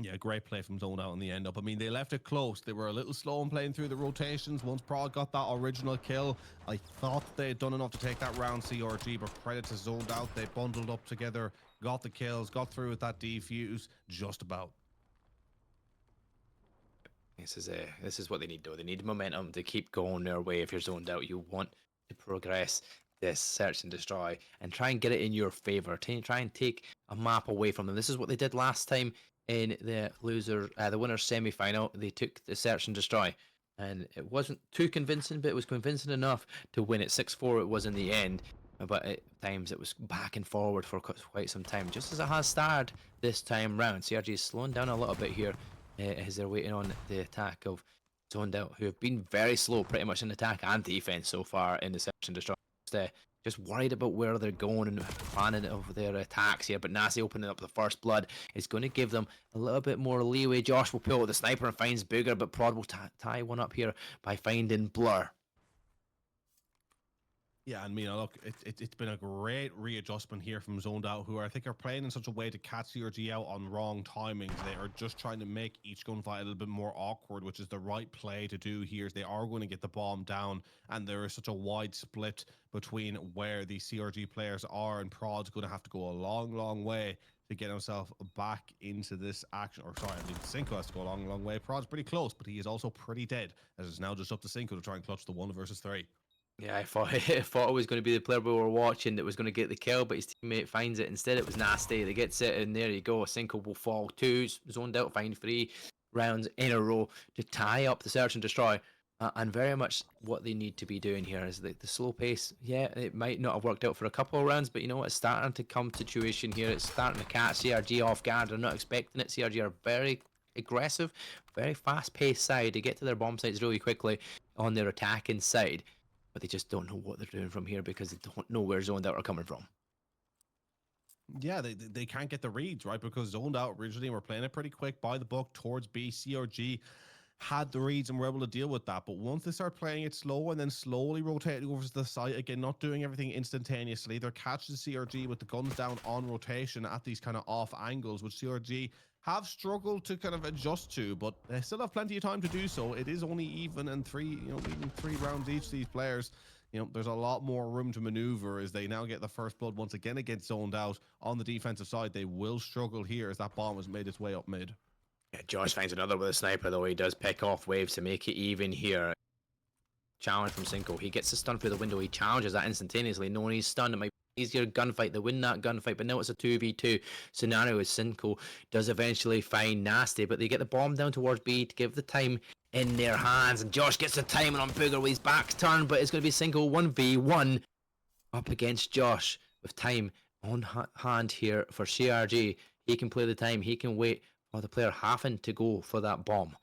Yeah, great play from Zone Out in the end up. I mean, they left it close. They were a little slow in playing through the rotations. Once Prod got that original kill, I thought they had done enough to take that round CRG, but credit to Zoned Out. They bundled up together, got the kills, got through with that defuse, just about. This is what they need though. They need momentum to keep going their way. If you're zoned out, you want to progress this search and destroy and try and get it in your favor. Try and take a map away from them. This is what they did last time in the winner's semi-final. They took the search and destroy, and it wasn't too convincing, but it was convincing enough to win it. 6-4 it was in the end, but at times it was back and forward for quite some time, just as it has started this time round. CRG is slowing down a little bit here as they're waiting on the attack of Zoned Out, who have been very slow pretty much in attack and defense so far in the search and destroy. Just worried about where they're going and planning of their attacks here, but Nasty opening up the first blood is going to give them a little bit more leeway. Josh will pull out the sniper and finds Booger, but Prod will tie one up here by finding Blur. Yeah, and look, it's been a great readjustment here from Zoned Out, who I think are playing in such a way to catch CRG out on wrong timings. They are just trying to make each gunfight a little bit more awkward, which is the right play to do here. They are going to get the bomb down, and there is such a wide split between where the CRG players are, and Prod's going to have to go a long way to get himself back into this action. Or sorry, I mean, Cinco has to go a long way. Prod's pretty close, but he is also pretty dead, as it's now just up to Cinco to try and clutch the 1 versus 3. Yeah, I thought it was going to be the player we were watching that was going to get the kill, but his teammate finds it. Instead, it was Nasty that gets it, and there you go. Cinco will fall 2, zoned out, find 3 rounds in a row to tie up the search and destroy. And very much what they need to be doing here is the slow pace. Yeah, it might not have worked out for a couple of rounds, but you know what? It's starting to come to tuition here. It's starting to catch CRG off guard. They're not expecting it. CRG are very aggressive, very fast-paced side. They get to their bomb sites really quickly on their attacking side, but they just don't know what they're doing from here because they don't know where zoned out are coming from. Yeah, they can't get the reads, right? Because Zoned Out originally were playing it pretty quick by the book towards B. CRG had the reads and were able to deal with that. But once they start playing it slow and then slowly rotating over to the site, again, not doing everything instantaneously, they're catching CRG with the guns down on rotation at these kind of off angles, which CRG have struggled to kind of adjust to, but they still have plenty of time to do so. It is only even and even 3 rounds each. These players, there's a lot more room to maneuver as they now get the first blood once again against Zoned Out. On the defensive side, they will struggle here as that bomb has made its way up mid. Yeah, Josh finds another with a sniper, though. He does pick off Waves to make it even here. Challenge from Cinco. He gets a stun through the window. He challenges that instantaneously, knowing he's stunned. It might be easier gunfight. They win that gunfight, but now it's a 2v2 scenario as Cinco does eventually find Nasty, but they get the bomb down towards B to give the time in their hands, and Josh gets the timing on Booger with his back's turned, but it's going to be Cinco 1v1 up against Josh with time on hand here for CRG. He can play the time. He can wait for the player having to go for that bomb.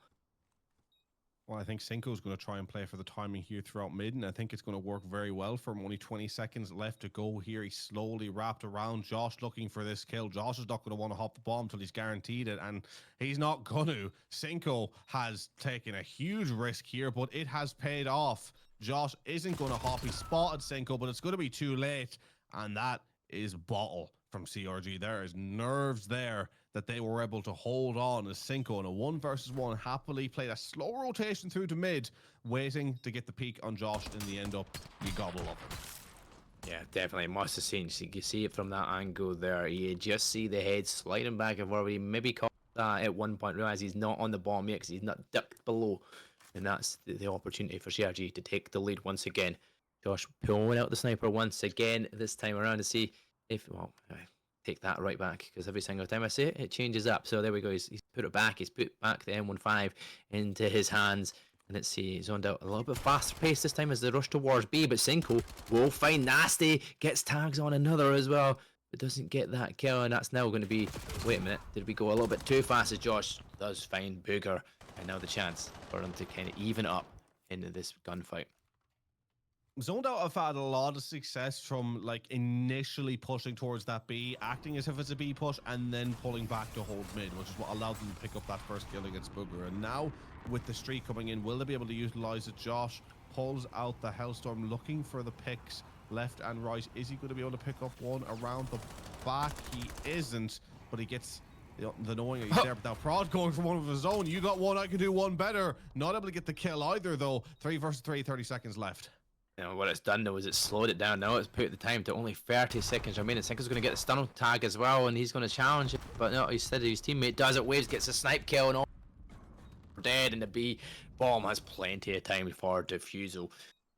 Well, I think Cinco's going to try and play for the timing here throughout mid, and I think it's going to work very well for him. Only 20 seconds left to go here. He's slowly wrapped around Josh looking for this kill. Josh is not going to want to hop the bomb until he's guaranteed it, and he's not going to. Cinco has taken a huge risk here, but it has paid off. Josh isn't going to hop. He spotted Cinco, but it's going to be too late, and that is bottle from CRG. There is nerves there that they were able to hold on as Cinco in a 1 versus 1 happily played a slow rotation through to mid, waiting to get the peak on Josh in the end up. You gotta love him. Yeah, definitely. Must have seen. You can see it from that angle there. You just see the head sliding back and forward. He maybe caught that at one point, realize he's not on the bomb yet because he's not ducked below. And that's the opportunity for CRG to take the lead once again. Josh pulling out the sniper once again this time around to see if, well, I take that right back because every single time I say it, it changes up. So there we go. He's put it back. He's put back the M15 into his hands. And let's see, he's zoned out a little bit faster pace this time as they rush towards B, but Cinco will find Nasty, gets tags on another as well, but doesn't get that kill, and that's now going to be, wait a minute, did we go a little bit too fast as Josh does find Booger, and now the chance for him to kind of even up into this gunfight. Zoned Out have had a lot of success from like initially pushing towards that B, acting as if it's a B push, and then pulling back to hold mid, which is what allowed them to pick up that first kill against Booger. And now with the streak coming in, will they be able to utilize it? Josh pulls out the Hellstorm looking for the picks left and right. Is he going to be able to pick up one around the back? He isn't, but he gets the knowing he's there. But now Prod going for one of his own. You got one, I can do one better. Not able to get the kill either though. 3 versus 3, 30 seconds left. You know, what it's done though is it's slowed it down. Now it's put the time to only 30 seconds remaining. Cinco's going to get the stun tag as well, and he's going to challenge it. But no, instead his teammate does it. Waves gets a snipe kill, and all dead. And the B bomb has plenty of time for defusal.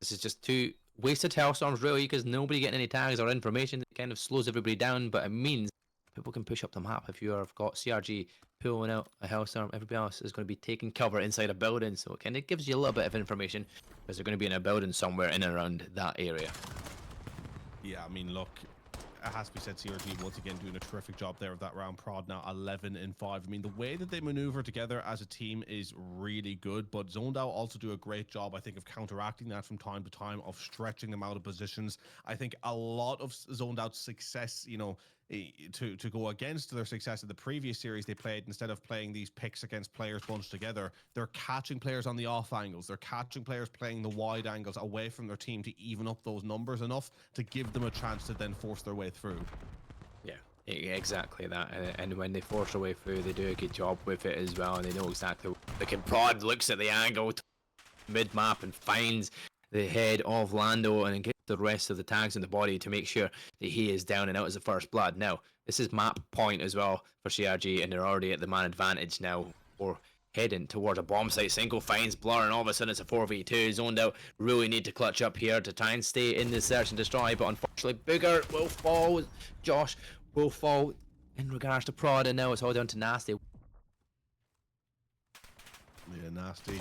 This is just two wasted Hellstorms really, because nobody getting any tags or information. It kind of slows everybody down, but it means people can push up the map. If you have got CRG pulling out a Hellstorm, everybody else is going to be taking cover inside a building, so it kind of gives you a little bit of information because they're going to be in a building somewhere in and around that area. Yeah, I mean, look, it has to be said, CRG once again doing a terrific job there of that round. Prod now 11-5. I mean, the way that they maneuver together as a team is really good, but Zoned Out also do a great job, I think, of counteracting that from time to time, of stretching them out of positions. I think a lot of Zoned Out's success, you know, to go against their success in the previous series they played, instead of playing these picks against players bunched together, they're catching players on the off angles. They're catching players playing the wide angles away from their team to even up those numbers enough to give them a chance to then force their way through. Yeah, exactly that. And when they force their way through, they do a good job with it as well, and they know exactly what. Like, Prod looks at the angle mid-map and finds the head of Lando and gets the rest of the tags in the body to make sure that he is down and out as the first blood. Now, this is map point as well for CRG, and they're already at the man advantage now. Or heading towards a bomb site. Cinco finds Blur, and all of a sudden it's a 4v2. Zoned Out really need to clutch up here to try and stay in the search and destroy, but unfortunately Booger will fall. Josh will fall in regards to Prod, and now it's all down to Nasty. Yeah, Nasty.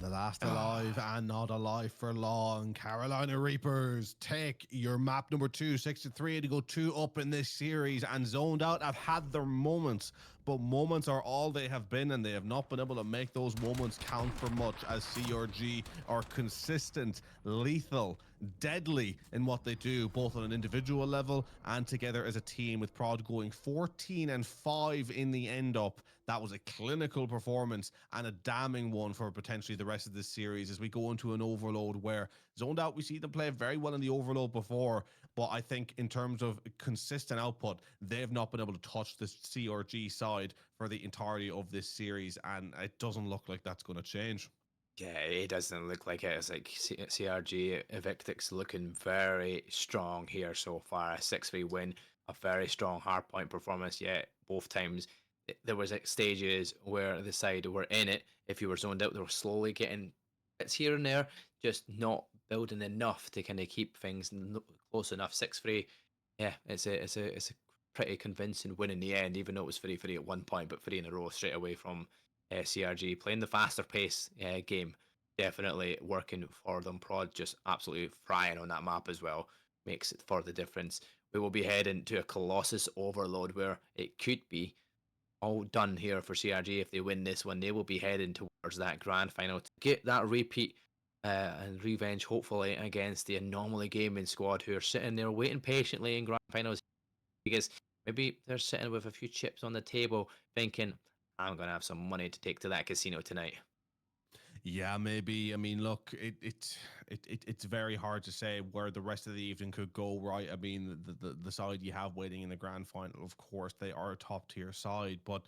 The last alive and not alive for long. Carolina Reapers take your map number 2, 6-3 to go 2 up in this series. And Zoned Out have had their moments, but moments are all they have been, and they have not been able to make those moments count for much, as CRG are consistent, lethal, deadly in what they do, both on an individual level and together as a team, with Prod going 14-5 in the end up. That was a clinical performance and a damning one for potentially the rest of this series as we go into an overload where Zoned Out, we see them play very well in the overload before, but I think in terms of consistent output, they've not been able to touch the CRG side for the entirety of this series, and it doesn't look like that's going to change. Yeah, it doesn't look like it. It's like CRG EVICTIX looking very strong here so far. A 6-3 win, a very strong hardpoint performance. Yet both times there was like stages where the side were in it. If you were zoned out, they were slowly getting bits here and there, just not building enough to kind of keep things close enough. 6-3, yeah, it's a pretty convincing win in the end, even though it was 3-3 at one point, but 3 in a row straight away from CRG. Playing the faster pace game, definitely working for them. Prod just absolutely frying on that map as well, makes it for the difference. We will be heading to a Colossus overload where it could be all done here for CRG. If they win this one, they will be heading to towards that grand final to get that repeat and revenge, hopefully, against the Anomaly Gaming squad, who are sitting there waiting patiently in grand finals, because maybe they're sitting with a few chips on the table thinking, I'm going to have some money to take to that casino tonight. Yeah, maybe. I mean, look, it's very hard to say where the rest of the evening could go, right? I mean, the side you have waiting in the grand final, of course, they are a top tier side, but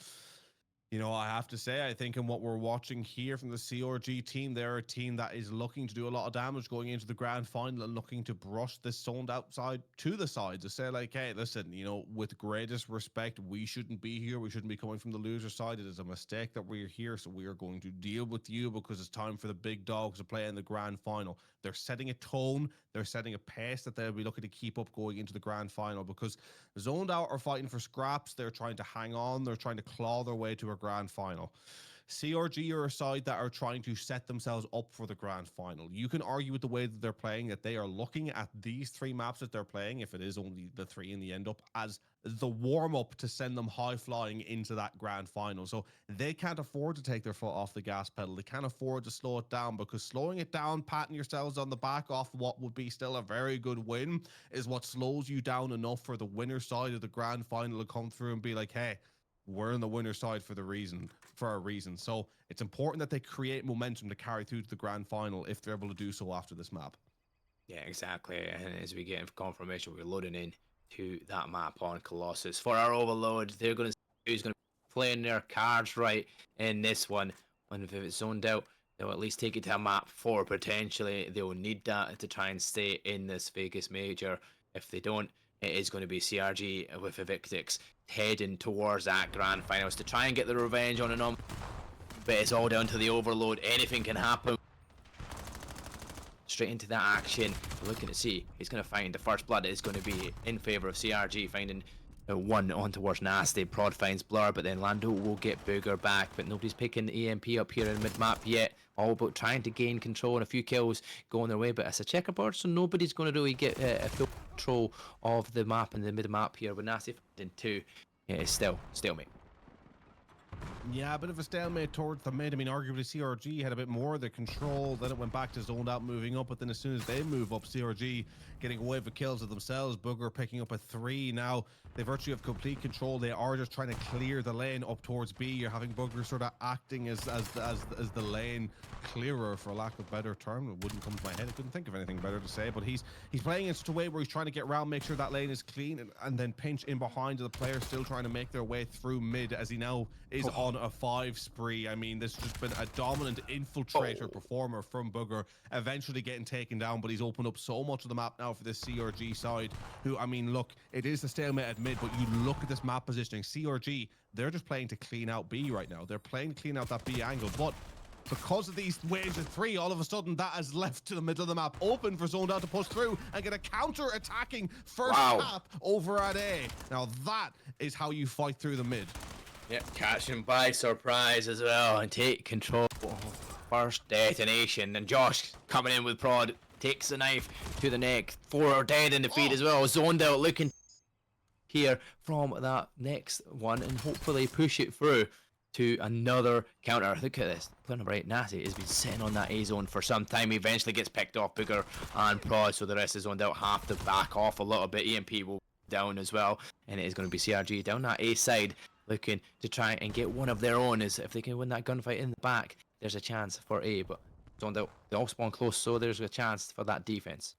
you know, I have to say, I think in what we're watching here from the CRG team, they're a team that is looking to do a lot of damage going into the grand final and looking to brush this zoned outside to the side to say, like, hey, listen, you know, with greatest respect, we shouldn't be here. We shouldn't be coming from the loser side. It is a mistake that we're here. So we are going to deal with you because it's time for the big dogs to play in the grand final. They're setting a tone. They're setting a pace that they'll be looking to keep up going into the grand final, because zoned out are fighting for scraps. They're trying to hang on. They're trying to claw their way to a grand final. CRG are a side that are trying to set themselves up for the grand final. You can argue with the way that they're playing that they are looking at these 3 maps that they're playing, if it is only the 3 in the end up, as the warm-up to send them high-flying into that grand final. So they can't afford to take their foot off the gas pedal. They can't afford to slow it down, because slowing it down, patting yourselves on the back off what would be still a very good win, is what slows you down enough for the winner side of the grand final to come through and be like, hey, we're in the winner's side for a reason. So it's important that they create momentum to carry through to the grand final if they're able to do so after this map. Yeah, exactly. And as we get confirmation, we're loading in to that map on Colossus. For our overload, they're going to see who's going to be playing their cards right in this one. And if it's zoned out, they'll at least take it to a map 4 potentially. They will need that to try and stay in this Vegas major. If they don't, it is going to be CRG with EVICTIX heading towards that grand finals to try and get the revenge on an but it's all down to the overload. Anything can happen. Straight into that action. We're looking to see he's going to find the first blood is going to be in favor of CRG, finding one on towards Nasty. Prod finds Blur, but then Lando will get Booger back, but nobody's picking the EMP up here in mid-map yet. All about trying to gain control and a few kills going their way, but it's a checkerboard, so nobody's going to really get a full control of the map in the mid-map here. With Nasty finding 2, it's still stalemate. Yeah, a bit of a stalemate towards the mid. I mean, arguably CRG had a bit more of the control. Then it went back to zoned out, moving up. But then as soon as they move up, CRG getting a wave of kills of themselves. Booger picking up a 3. Now they virtually have complete control. They are just trying to clear the lane up towards B. You're having Booger sort of acting as the lane clearer, for lack of a better term. It wouldn't come to my head. I couldn't think of anything better to say. But he's playing in such a way where he's trying to get around, make sure that lane is clean, and then pinch in behind the player still trying to make their way through mid, as he now is on a 5 spree. I mean, this has just been a dominant infiltrator performer from Booger, eventually getting taken down, but he's opened up so much of the map now for this CRG side, who, I mean, look, it is the stalemate at mid, but you look at this map positioning. CRG, they're just playing to clean out B right now. They're playing to clean out that B angle, but because of these waves of 3, all of a sudden that has left to the middle of the map open for zoned out to push through and get a counter-attacking first tap over at A. Now that is how you fight through the mid. Yep, catch him by surprise as well and take control. First detonation, and Josh coming in with Prod takes the knife to the neck. 4 are dead in the feed as well. Zoned out looking here from that next one and hopefully push it through to another counter. Look at this. Player number 8, Nasty, has been sitting on that A zone for some time. He eventually gets picked off, Booger and Prod, so the rest is zoned out. Have to back off a little bit. EMP will down as well, and it is going to be CRG down that A side, looking to try and get one of their own. Is if they can win that gunfight in the back, there's a chance for A, but zoned out. They all spawn close, so there's a chance for that defense.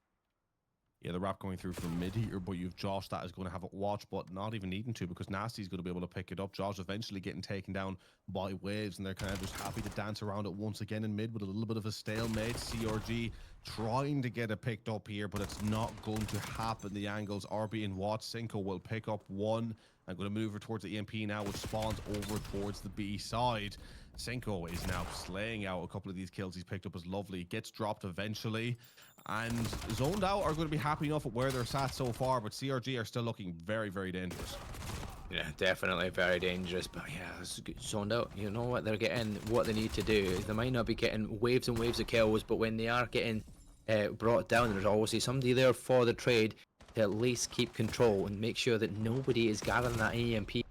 Yeah, the wrap going through from mid here, but you've Josh that is going to have it watch, but not even needing to, because Nasty's going to be able to pick it up. Josh eventually getting taken down by waves, and they're kind of just happy to dance around it once again in mid with a little bit of a stalemate. CRG trying to get it picked up here, but it's not going to happen. The angles are being watched. Cinco will pick up 1. I'm going to move her towards the EMP now, which spawns over towards the B side. Cinco is now slaying out a couple of these kills he's picked up as lovely. Gets dropped eventually. And zoned out are going to be happy enough at where they're sat so far, but CRG are still looking very, very dangerous. Yeah, definitely very dangerous, but yeah, zoned out. You know what? They're getting what they need to do. They might not be getting waves and waves of kills, but when they are getting brought down, there's always somebody there for the trade to at least keep control and make sure that nobody is gathering that EMP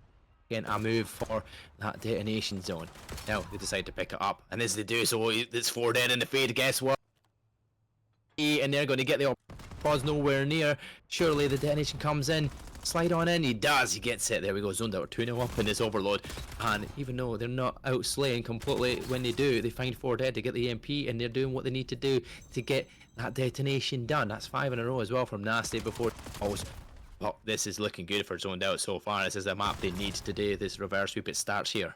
getting a move for that detonation zone. Now they decide to pick it up, and as they do so, it's 4 dead in the fade. Guess what? And they're going to get the pause nowhere near. Surely the detonation comes in. Slide on in. He does. He gets it. There we go. Zoned out 2-0 up in this overload. And even though they're not out slaying completely, when they do, they find 4 dead to get the EMP, and they're doing what they need to do to get that detonation done. That's 5 in a row as well from Nasty before. Oh, this is looking good for Zoned Out so far. This is the map they need to do. This reverse sweep, it starts here.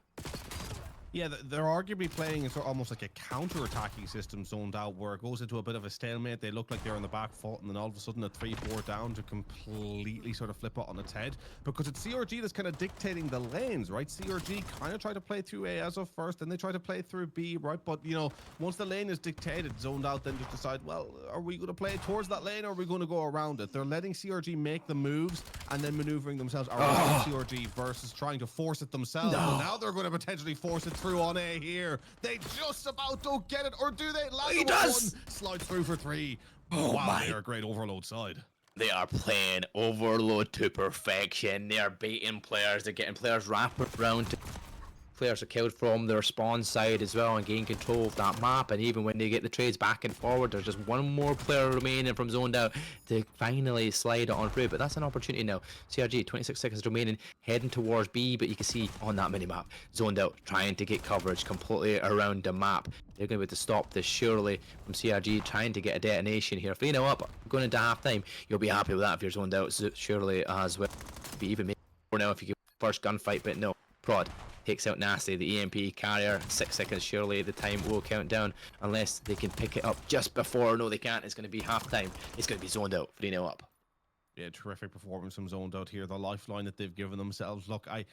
Yeah, they're arguably playing in sort of almost like a counter-attacking system, Zoned Out, where it goes into a bit of a stalemate. They look like they're on the back foot, and then all of a sudden a 3-4 down to completely sort of flip it on its head. Because it's CRG that's kind of dictating the lanes, right? CRG kind of try to play through A as of first, then they try to play through B, right? But, you know, once the lane is dictated, Zoned Out then just decide, well, are we going to play towards that lane, or are we going to go around it? They're letting CRG make the moves and then maneuvering themselves around CRG versus trying to force it themselves. And now they're going to potentially force it through on A here. They just about don't get it, or do they? He does! One, slide through for 3. Oh wow, my. they're a great overload side. They are playing overload to perfection. They are baiting players. They're getting players wrapped around. Players are killed from their spawn side as well and gain control of that map. And even when they get the trades back and forward, there's just one more player remaining from Zoned Out to finally slide it on through. But that's an opportunity now. CRG, 26 seconds remaining, heading towards B. But you can see on that minimap, Zoned Out trying to get coverage completely around the map. They're going to be able to stop this surely from CRG trying to get a detonation here. 3-0 up, going into halftime. You'll be happy with that if you're Zoned Out surely as well. Be even more now if you get first gunfight, but no. Prod takes out Nasty, the EMP carrier. 6 seconds, surely the time will count down unless they can pick it up just before. No, they can't. It's going to be half time. It's going to be Zoned Out. 3-0 up. Yeah, terrific performance from Zoned Out here. The lifeline that they've given themselves. Look, I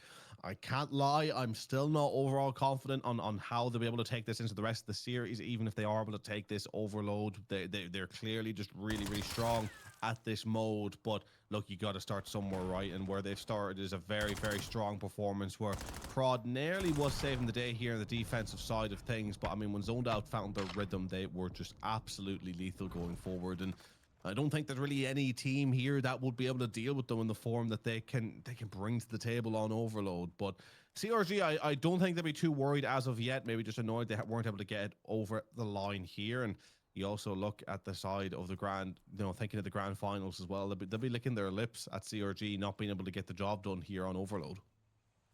can't lie. I'm still not overall confident on how they'll be able to take this into the rest of the series. Even if they are able to take this overload, they're clearly just really, really strong at this mode. But look, you got to start somewhere, right? And where they've started is a very, very strong performance where Prod nearly was saving the day here on the defensive side of things. But I mean, when Zoned Out found their rhythm, they were just absolutely lethal going forward. And I don't think there's really any team here that would be able to deal with them in the form that they can bring to the table on overload. But CRG, I don't think they'll be too worried as of yet. Maybe just annoyed they weren't able to get over the line here. And you also look at the side of the grand, you know, thinking of the grand finals as well. They'll be licking their lips at CRG not being able to get the job done here on overload.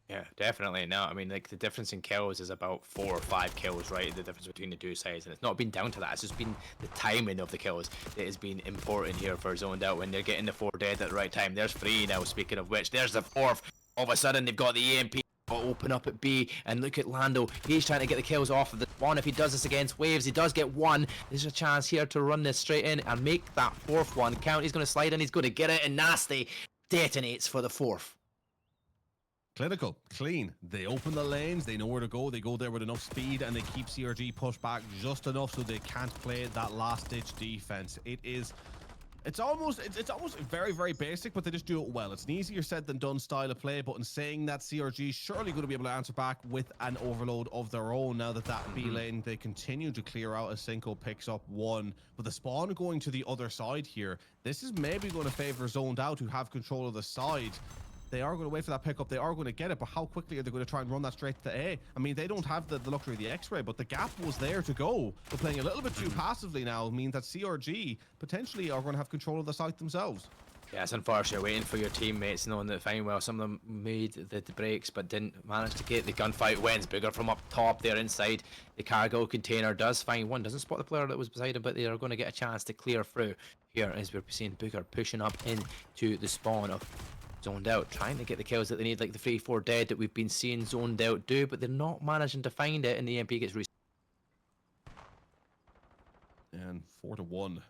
Yeah, definitely. No, I mean, like, the difference in kills is about 4 or 5 kills, right? The difference between the two sides. And it's not been down to that. It's just been the timing of the kills that has been important here for Zoned Out when they're getting the 4 dead at the right time. There's 3 now, speaking of which. There's the 4th. All of a sudden, they've got the EMP open up at B. And look at Lando. He's trying to get the kills off of the spawn. If he does this against Waves, he does get 1. There's a chance here to run this straight in and make that 4th one count. He's going to slide in. He's going to get it. And Nasty detonates for the 4th. Clinical, clean. They open the lanes, they know where to go, they go there with enough speed, and they keep CRG pushed back just enough so they can't play that last-ditch defense. It's almost very, very basic, but they just do it well. It's an easier said than done style of play, but in saying that, CRG surely going to be able to answer back with an overload of their own now that B lane, they continue to clear out as Cinco picks up 1. But the spawn going to the other side here, this is maybe going to favor Zoned Out, who have control of the side. They are going to wait for that pickup. They are going to get it, but how quickly are they going to try and run that straight to A? I mean, they don't have the luxury of the X-ray, but the gap was there to go. But playing a little bit too passively now means that CRG potentially are going to have control of the site themselves. Yeah, it's unfortunate waiting for your teammates, knowing that fine well some of them made the breaks but didn't manage to get the gunfight wins. Booger from up top there inside the cargo container does find 1, doesn't spot the player that was beside him, but they are going to get a chance to clear through here as we're seeing Booger pushing up into the spawn of Zoned Out, trying to get the kills that they need, like the 3-4 dead that we've been seeing Zoned Out do, but they're not managing to find it, and the EMP gets reset. And 4-1.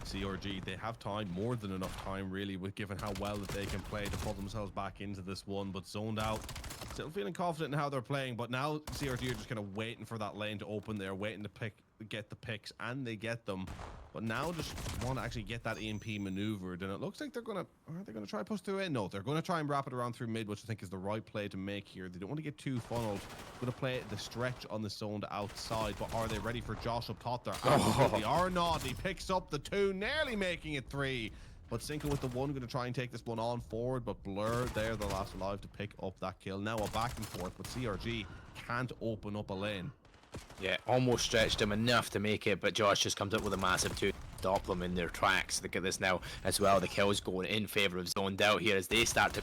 CRG, they have time, more than enough time really, with given how well that they can play to pull themselves back into this one. But Zoned Out, still feeling confident in how they're playing, but now CRG are just kind of waiting for that lane to open there, waiting to get the picks, and they get them. But now just want to actually get that EMP maneuvered, and it looks like are they gonna try to push through it? No, they're gonna try and wrap it around through mid, which I think is the right play to make here. They don't want to get too funneled. Gonna play the stretch on the Zoned outside, but are they ready for Josh up top there? Absolutely are not. He picks up the 2, nearly making it 3. But Cinco with the one going to try and take this one on forward, but Blur there, the last alive to pick up that kill. Now a back and forth, but CRG can't open up a lane. Yeah, almost stretched him enough to make it, but Josh just comes up with a massive 2. Stop them in their tracks. Look at this now as well. The kills going in favor of Zoned Out here as they start to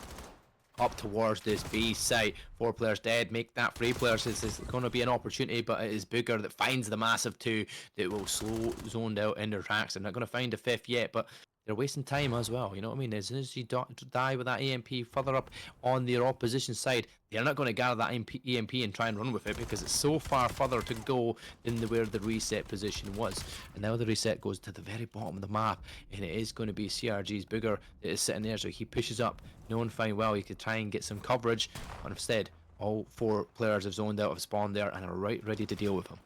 up towards this B site. 4 players dead. Make that 3 players. This is going to be an opportunity, but it is Booger that finds the massive 2 that will slow Zoned Out in their tracks. They're not going to find a 5th yet, but they're wasting time as well. You know what I mean? As soon as you die with that EMP further up on their opposition side, they're not going to gather that EMP and try and run with it because it's so far further to go than where the reset position was. And now the reset goes to the very bottom of the map, and it is going to be CRG's Booger that is sitting there. So he pushes up, knowing fine well he could try and get some coverage, but instead all 4 players have zoned out, have spawned there, and are right ready to deal with him.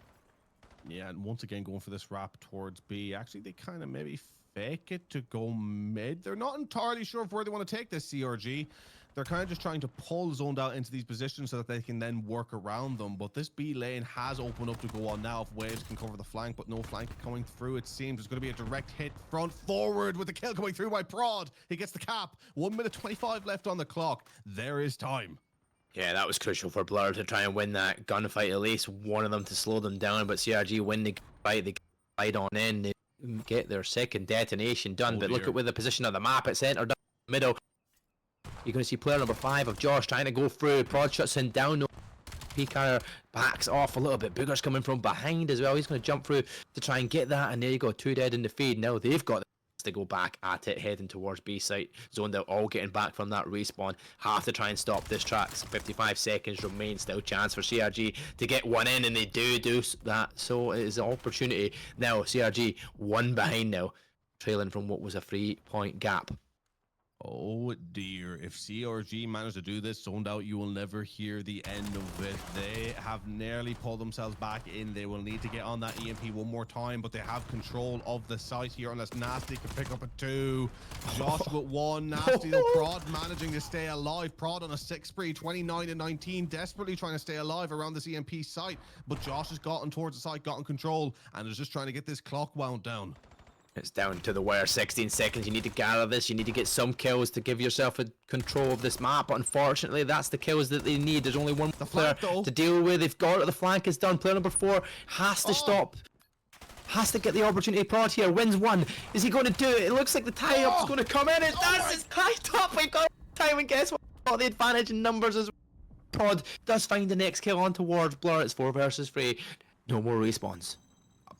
Yeah, and once again going for this wrap towards B. Actually, they kind of maybe fake it to go mid. They're not entirely sure of where they want to take this CRG. They're kind of just trying to pull Zoned Out into these positions so that they can then work around them. But this B lane has opened up to go on now if Waves can cover the flank, but no flank coming through. It seems there's going to be a direct hit front forward with the kill coming through by Prod. He gets the cap. 1 minute 25 left on the clock. There is time. Yeah, that was crucial for Blur to try and win that gunfight. At least one of them to slow them down, but CRG win the fight. They fight on in. They get their second detonation done. But look at where the position of the map. It's entered down the middle. You're going to see player number 5 of Josh trying to go through. Prod shuts him down. No, P carrier backs off a little bit. Booger's coming from behind as well. He's going to jump through to try and get that. And there you go, 2 dead in the feed. Now they've got to go back at it, heading towards B site. Zoned Out, all getting back from that respawn. Have to try and stop this tracks. 55 seconds remain. Still chance for CRG to get one in, and they do that. So it is an opportunity. Now CRG 1 behind now, trailing from what was a 3-point gap. Oh dear, if CRG manage to do this, Zoned Out, you will never hear the end of it. They have nearly pulled themselves back in. They will need to get on that EMP one more time, but they have control of the site here unless Nasty can pick up a 2. Josh with 1, Nasty the Prod managing to stay alive. Prod on a 6 spree, 29 and 19, desperately trying to stay alive around this EMP site, but Josh has gotten towards the site, gotten control, and is just trying to get this clock wound down. It's down to the wire, 16 seconds. You need to gather this. You need to get some kills to give yourself a control of this map. But unfortunately, that's the kills that they need. There's only one player to deal with. They've got it. The flank is done. Player number 4 has to stop. Has to get the opportunity. Prod here wins 1. Is he going to do it? It looks like the tie-up's going to come in. It does. It's tied up. We've got time, and guess what? Got the advantage in numbers as well. Prod does find the next kill on towards Blur. It's 4 versus 3. No more respawns.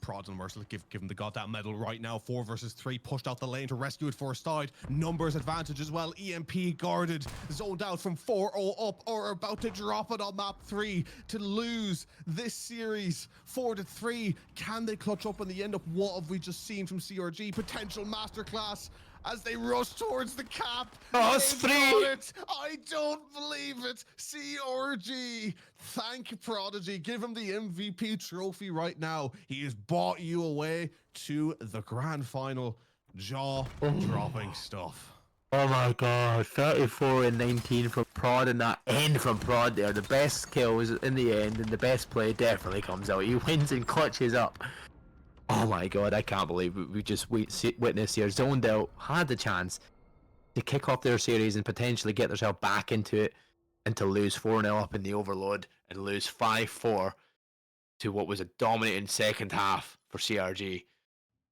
Prod and Merciless give him the goddamn medal right now. 4 versus 3, pushed out the lane to rescue it for side. Numbers advantage as well. EMP guarded, zoned out from 4-0 up, or about to drop it on map 3 to lose this series 4-3. Can they clutch up in the end up? What have we just seen from CRG? Potential masterclass as they rush towards the cap. Oh, it's 3. I don't believe it. CRG, thank Prodigy. Give him the MVP trophy right now. He has brought you away to the grand final. Jaw-dropping stuff. Oh my god, 34 and 19 from Prod, and that end from Prod there. The best kills in the end, and the best play definitely comes out. He wins and clutches up. Oh my god, I can't believe we just witnessed here. Zoned Out had the chance to kick off their series and potentially get themselves back into it, and to lose 4-0 up in the overload and lose 5-4 to what was a dominating second half for CRG.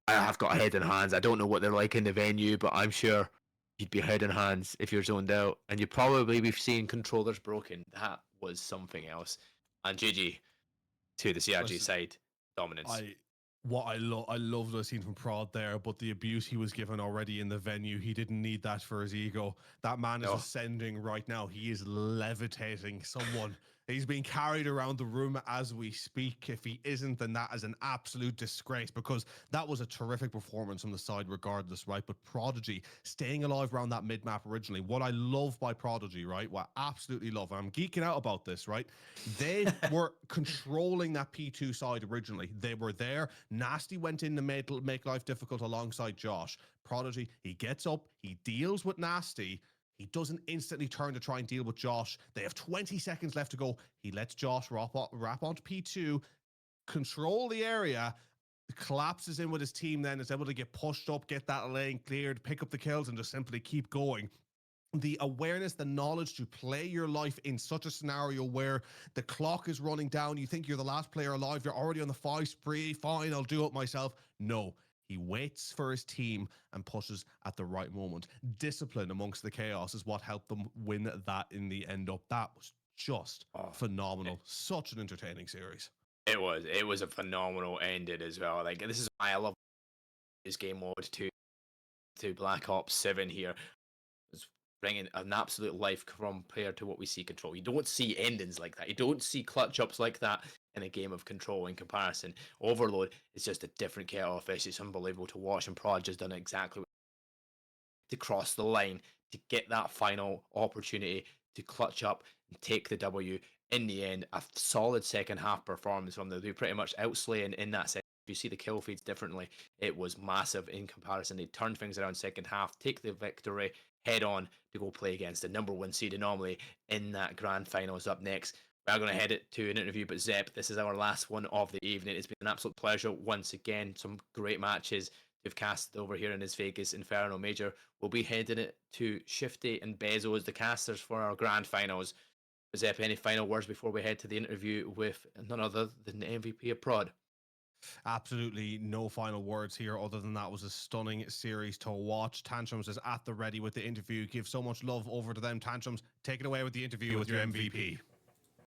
I have got head in hands. I don't know what they're like in the venue, but I'm sure you'd be head in hands if you're Zoned Out, and you'd probably be seeing controllers broken. That was something else. And GG to the CRG side. Dominance. I love the scene from Prod there, but the abuse he was given already in the venue, he didn't need that for his ego. That man is ascending right now. He is levitating someone. He's being carried around the room as we speak. If he isn't, then that is an absolute disgrace, because that was a terrific performance from the side regardless, right? But Prodigy staying alive around that mid-map originally. What I love by Prodigy, right? What I absolutely love, and I'm geeking out about this, right? They were controlling that P2 side originally. They were there. Nasty went in to make life difficult alongside Josh. Prodigy, he gets up, he deals with Nasty. He doesn't instantly turn to try and deal with Josh. They have 20 seconds left to go. He lets Josh wrap onto P2, control the area, collapses in with his team, then is able to get pushed up, get that lane cleared, pick up the kills, and just simply keep going. The awareness, the knowledge to play your life in such a scenario where the clock is running down, you think you're the last player alive, you're already on the 5 spree, fine, I'll do it myself. No, he waits for his team and pushes at the right moment. Discipline amongst the chaos is what helped them win that in the end up. That was just Oh, phenomenal. Such an entertaining series. it was a phenomenal ending as well. Like, this is why I love this game mode to Black Ops 7 here. It's bringing an absolute life compared to what we see Control. You don't see endings like that. You don't see clutch ups like that in a game of Control in comparison. Overload is just a different kettle of fish. It's unbelievable to watch, and Prod has done exactly to cross the line to get that final opportunity to clutch up and take the W. In the end, a solid second half performance from them. They pretty much outslaying in that second. If you see the kill feeds differently, it was massive in comparison. They turned things around second half, take the victory head on to go play against the number one seed anomaly in that grand finals. Up next, we're going to head it to an interview, but Zep, this is our last one of the evening. It's been an absolute pleasure once again. Some great matches we've cast over here in this Vegas Inferno Major. We'll be heading it to Shifty and Bezo as the casters for our grand finals. Zep, any final words before we head to the interview with none other than the MVP of Prod? Absolutely no final words here other than that was a stunning series to watch. Tantrums is at the ready with the interview. Give so much love over to them. Tantrums, take it away with the interview with your MVP.